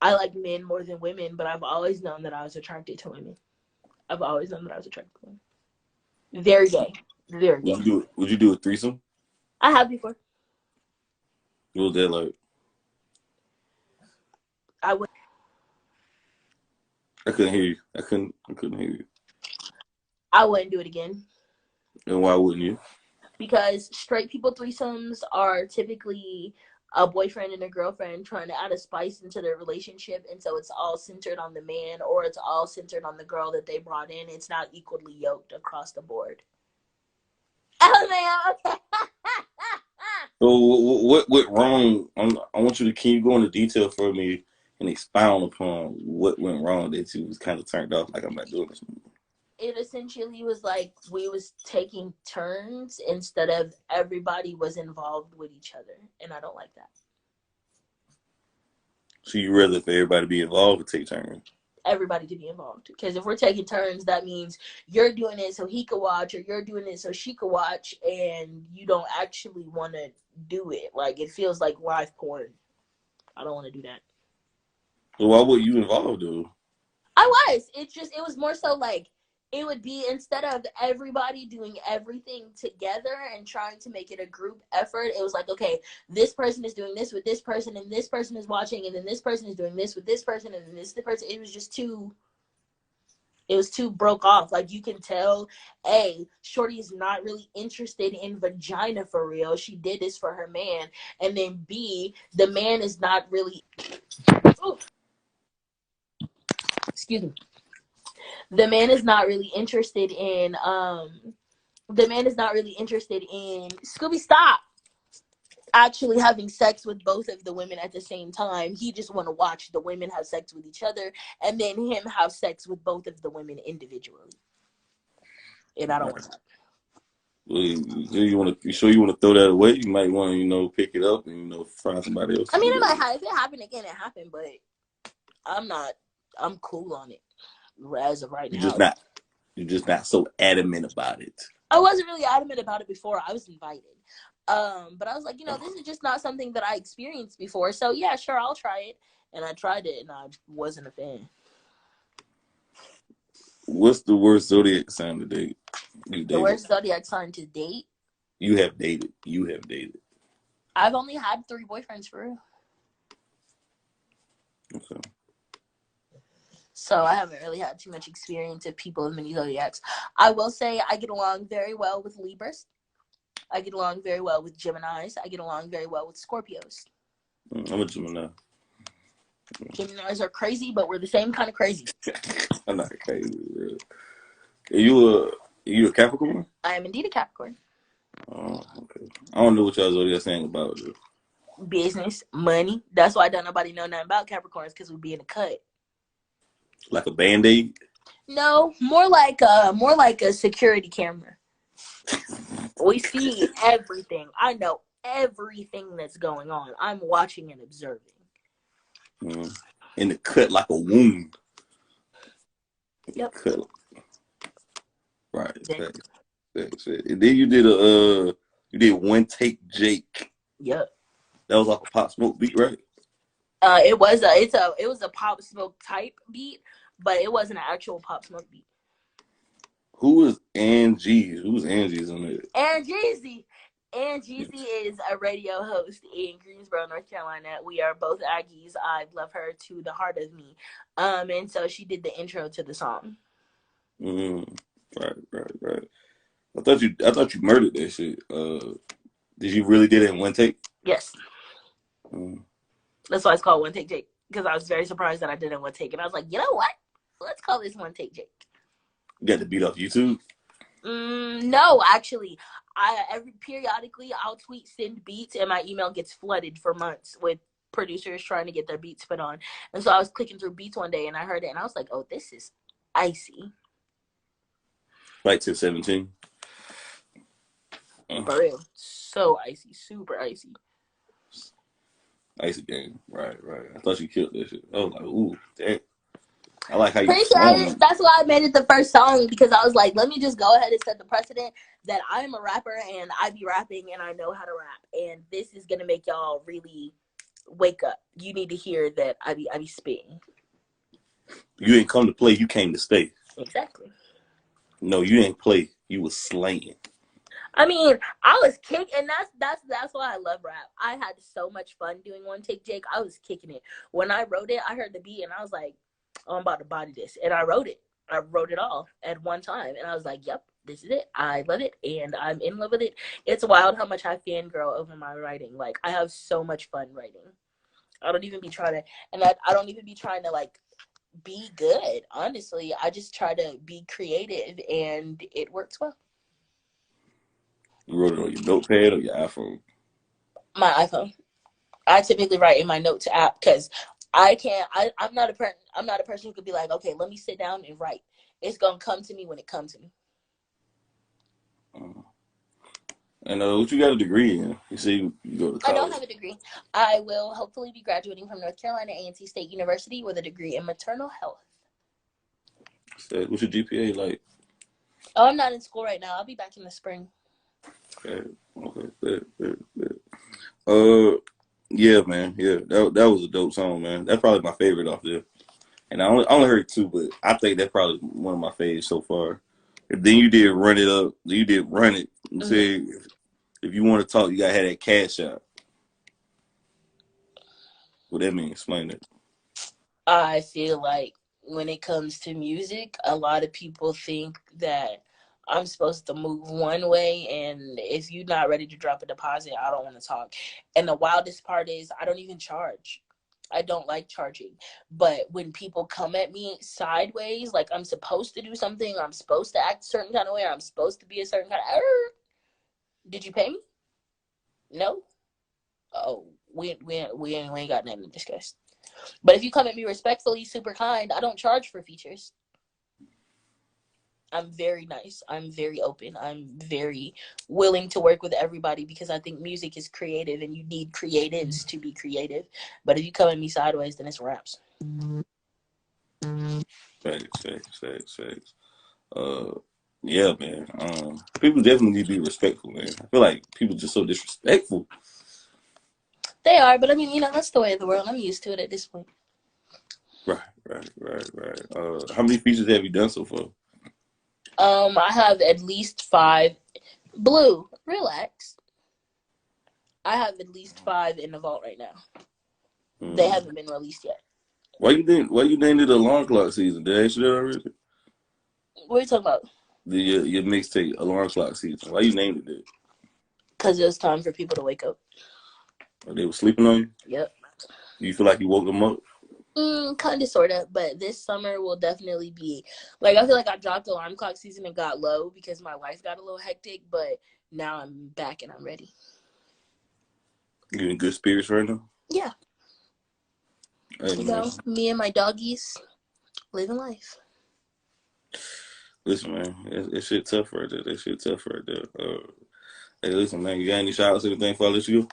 I like men more than women, but I've always known that I was attracted to women. I've always known that I was attracted to women. Very gay. Very gay. Would you do a threesome? I have before. What was that like? I would. I couldn't hear you. I couldn't hear you. I wouldn't do it again. And why wouldn't you? Because straight people threesomes are typically a boyfriend and a girlfriend trying to add a spice into their relationship, and so it's all centered on the man or it's all centered on the girl that they brought in. It's not equally yoked across the board. Oh man, okay. So what went wrong? I want you to, can you go into detail for me and expound upon what went wrong that you was kind of turned off, like I'm not doing this anymore. It essentially was like we was taking turns instead of everybody was involved with each other, and I don't like that. So you rather for everybody to be involved or take turns? Everybody to be involved, because if we're taking turns, that means you're doing it so he could watch, or you're doing it so she could watch, and you don't actually want to do it. Like, it feels like live porn. I don't want to do that. So why were you involved though? It was more so like, it would be, instead of everybody doing everything together and trying to make it a group effort, it was like, okay, this person is doing this with this person, and this person is watching, and then this person is doing this with this person, and then this the person. It was too broke off. Like, you can tell, A, Shorty is not really interested in vagina for real. She did this for her man. And then B, the man is not really, ooh, excuse me. The man is not really interested in, Scooby, stop, actually having sex with both of the women at the same time. He just want to watch the women have sex with each other and then him have sex with both of the women individually. And I don't want that. Well, you sure you want to throw that away? You might want to pick it up and find somebody else I to mean, do it that might with. have, if it happened again, it happened, but I'm not, I'm cool on it as of right You just now. not you're just not so adamant about it. I wasn't really adamant about it before I was invited. But I was like, this is just not something that I experienced before. So yeah, sure, I'll try it. And I tried it and I wasn't a fan. What's the worst zodiac sign to date you The dated? worst zodiac sign to date? You have dated. You have dated. I've only had 3 boyfriends for real. Okay. So I haven't really had too much experience of people of many zodiacs. I will say I get along very well with Libras. I get along very well with Geminis. I get along very well with Scorpios. I'm a Gemini. Geminis are crazy, but we're the same kind of crazy. I'm not crazy. Bro. You a Capricorn? I am indeed a Capricorn. Oh, okay. I don't know what y'all zodiac saying about it. Business, money. That's why don't nobody know nothing about Capricorns because we be in the cut. Like a Band-Aid? No, more like a security camera. We see everything. I know everything that's going on. I'm watching and observing. In the cut like a wound. Yep. Cut. Right. Exactly. And then you did One Take Jake. Yep. That was like a Pop Smoke beat, right? It was a Pop Smoke type beat, but it wasn't an actual Pop Smoke beat. Who was Angie? Who's Angie's on it? Angie is a radio host in Greensboro, North Carolina. We are both Aggies. I love her to the heart of me. And so she did the intro to the song. Right. I thought you murdered that shit. Did you really did it in one take? Yes. That's why it's called One Take Jake. Because I was very surprised that I did it in one take. And I was like, you know what? Let's call this One Take Jake. You got the beat off YouTube? No, actually. Periodically I'll tweet send beats and my email gets flooded for months with producers trying to get their beats put on. And so I was clicking through beats one day and I heard it and I was like, oh, this is icy. Like 1017. For real. So icy. Super icy. Icy game. Right. I thought you killed that shit. I was like, ooh, damn. I like how you That's why I made it the first song, because I was like, let me just go ahead and set the precedent that I'm a rapper and I be rapping and I know how to rap. And this is gonna make y'all really wake up. You need to hear that I be spitting. You ain't come to play, you came to stay. Exactly. No, you didn't play. You was slaying. I mean, I was kicking, and that's why I love rap. I had so much fun doing One Take Jake. I was kicking it. When I wrote it, I heard the beat, and I was like, oh, I'm about to body this. And I wrote it. I wrote it all at one time, and I was like, yep, this is it. I love it, and I'm in love with it. It's wild how much I fangirl over my writing. Like, I have so much fun writing. I don't even be trying to, and I don't even be trying to, like, be good. Honestly, I just try to be creative, and it works well. You wrote it on your notepad or your iPhone? My iPhone. I typically write in my notes app because I'm not a person who could be like, okay, let me sit down and write. It's gonna come to me when it comes to me. And what you got a degree in? You say you go to college. I don't have a degree. I will hopefully be graduating from North Carolina A&T State University with a degree in maternal health. So, what's your GPA like? Oh, I'm not in school right now. I'll be back in the spring. Okay. Yeah, man. Yeah, that was a dope song, man. That's probably my favorite off there. And I only heard two, but I think that's probably one of my favorites so far. And then you did Run It Up. You did Run It. You said if you want to talk, you gotta have that cash out. What that mean? Explain it. I feel like when it comes to music, a lot of people think that I'm supposed to move one way, and if you're not ready to drop a deposit, I don't want to talk. And the wildest part is I don't even charge. I don't like charging. But when people come at me sideways, like I'm supposed to do something, I'm supposed to act a certain kind of way, or I'm supposed to be a certain kind of, did you pay me? No? Oh, we ain't got nothing to discuss. But if you come at me respectfully, super kind, I don't charge for features. I'm very nice. I'm very open. I'm very willing to work with everybody because I think music is creative and you need creatives to be creative. But if you come at me sideways, then it's raps. Facts. Yeah, man. People definitely need to be respectful, man. I feel like people just so disrespectful. They are, but I mean, that's the way of the world. I'm used to it at this point. Right. How many features have you done so far? I have at least 5. Blue, relax. I have at least 5 in the vault right now. They haven't been released yet. Why you named it Alarm Clock Season? Did I ask you that already? What are you talking about? Your mixtape Alarm Clock Season. Why you named it that? Because it was time for people to wake up. They were sleeping on you? Yep. You feel like you woke them up? Kind of, sort of, but this summer will definitely be like, I feel like I dropped alarm clock season and got low because my life got a little hectic, but now I'm back and I'm ready. You in good spirits right now? Yeah, Hey you man, know, me and my doggies living life. listen man, that shit tough right there. That shit tough right there. Hey, listen man, you got any shout outs, anything for I let you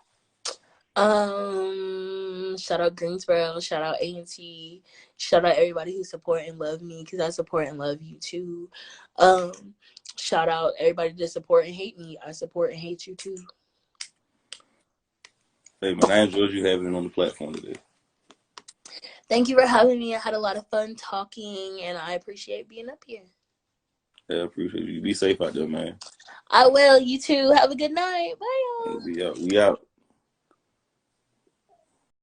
go? Shout out Greensboro, shout out A&T, shout out everybody who support and love me because I support and love you too. Um, Shout out everybody that support and hate me. I support and hate you too. Hey man, I enjoyed you having it on the platform today. Thank you for having me. I had a lot of fun talking and I appreciate being up here. Yeah, I appreciate you. Be safe out there, man. I will. You too. Have a good night. Bye, y'all. We out. We out.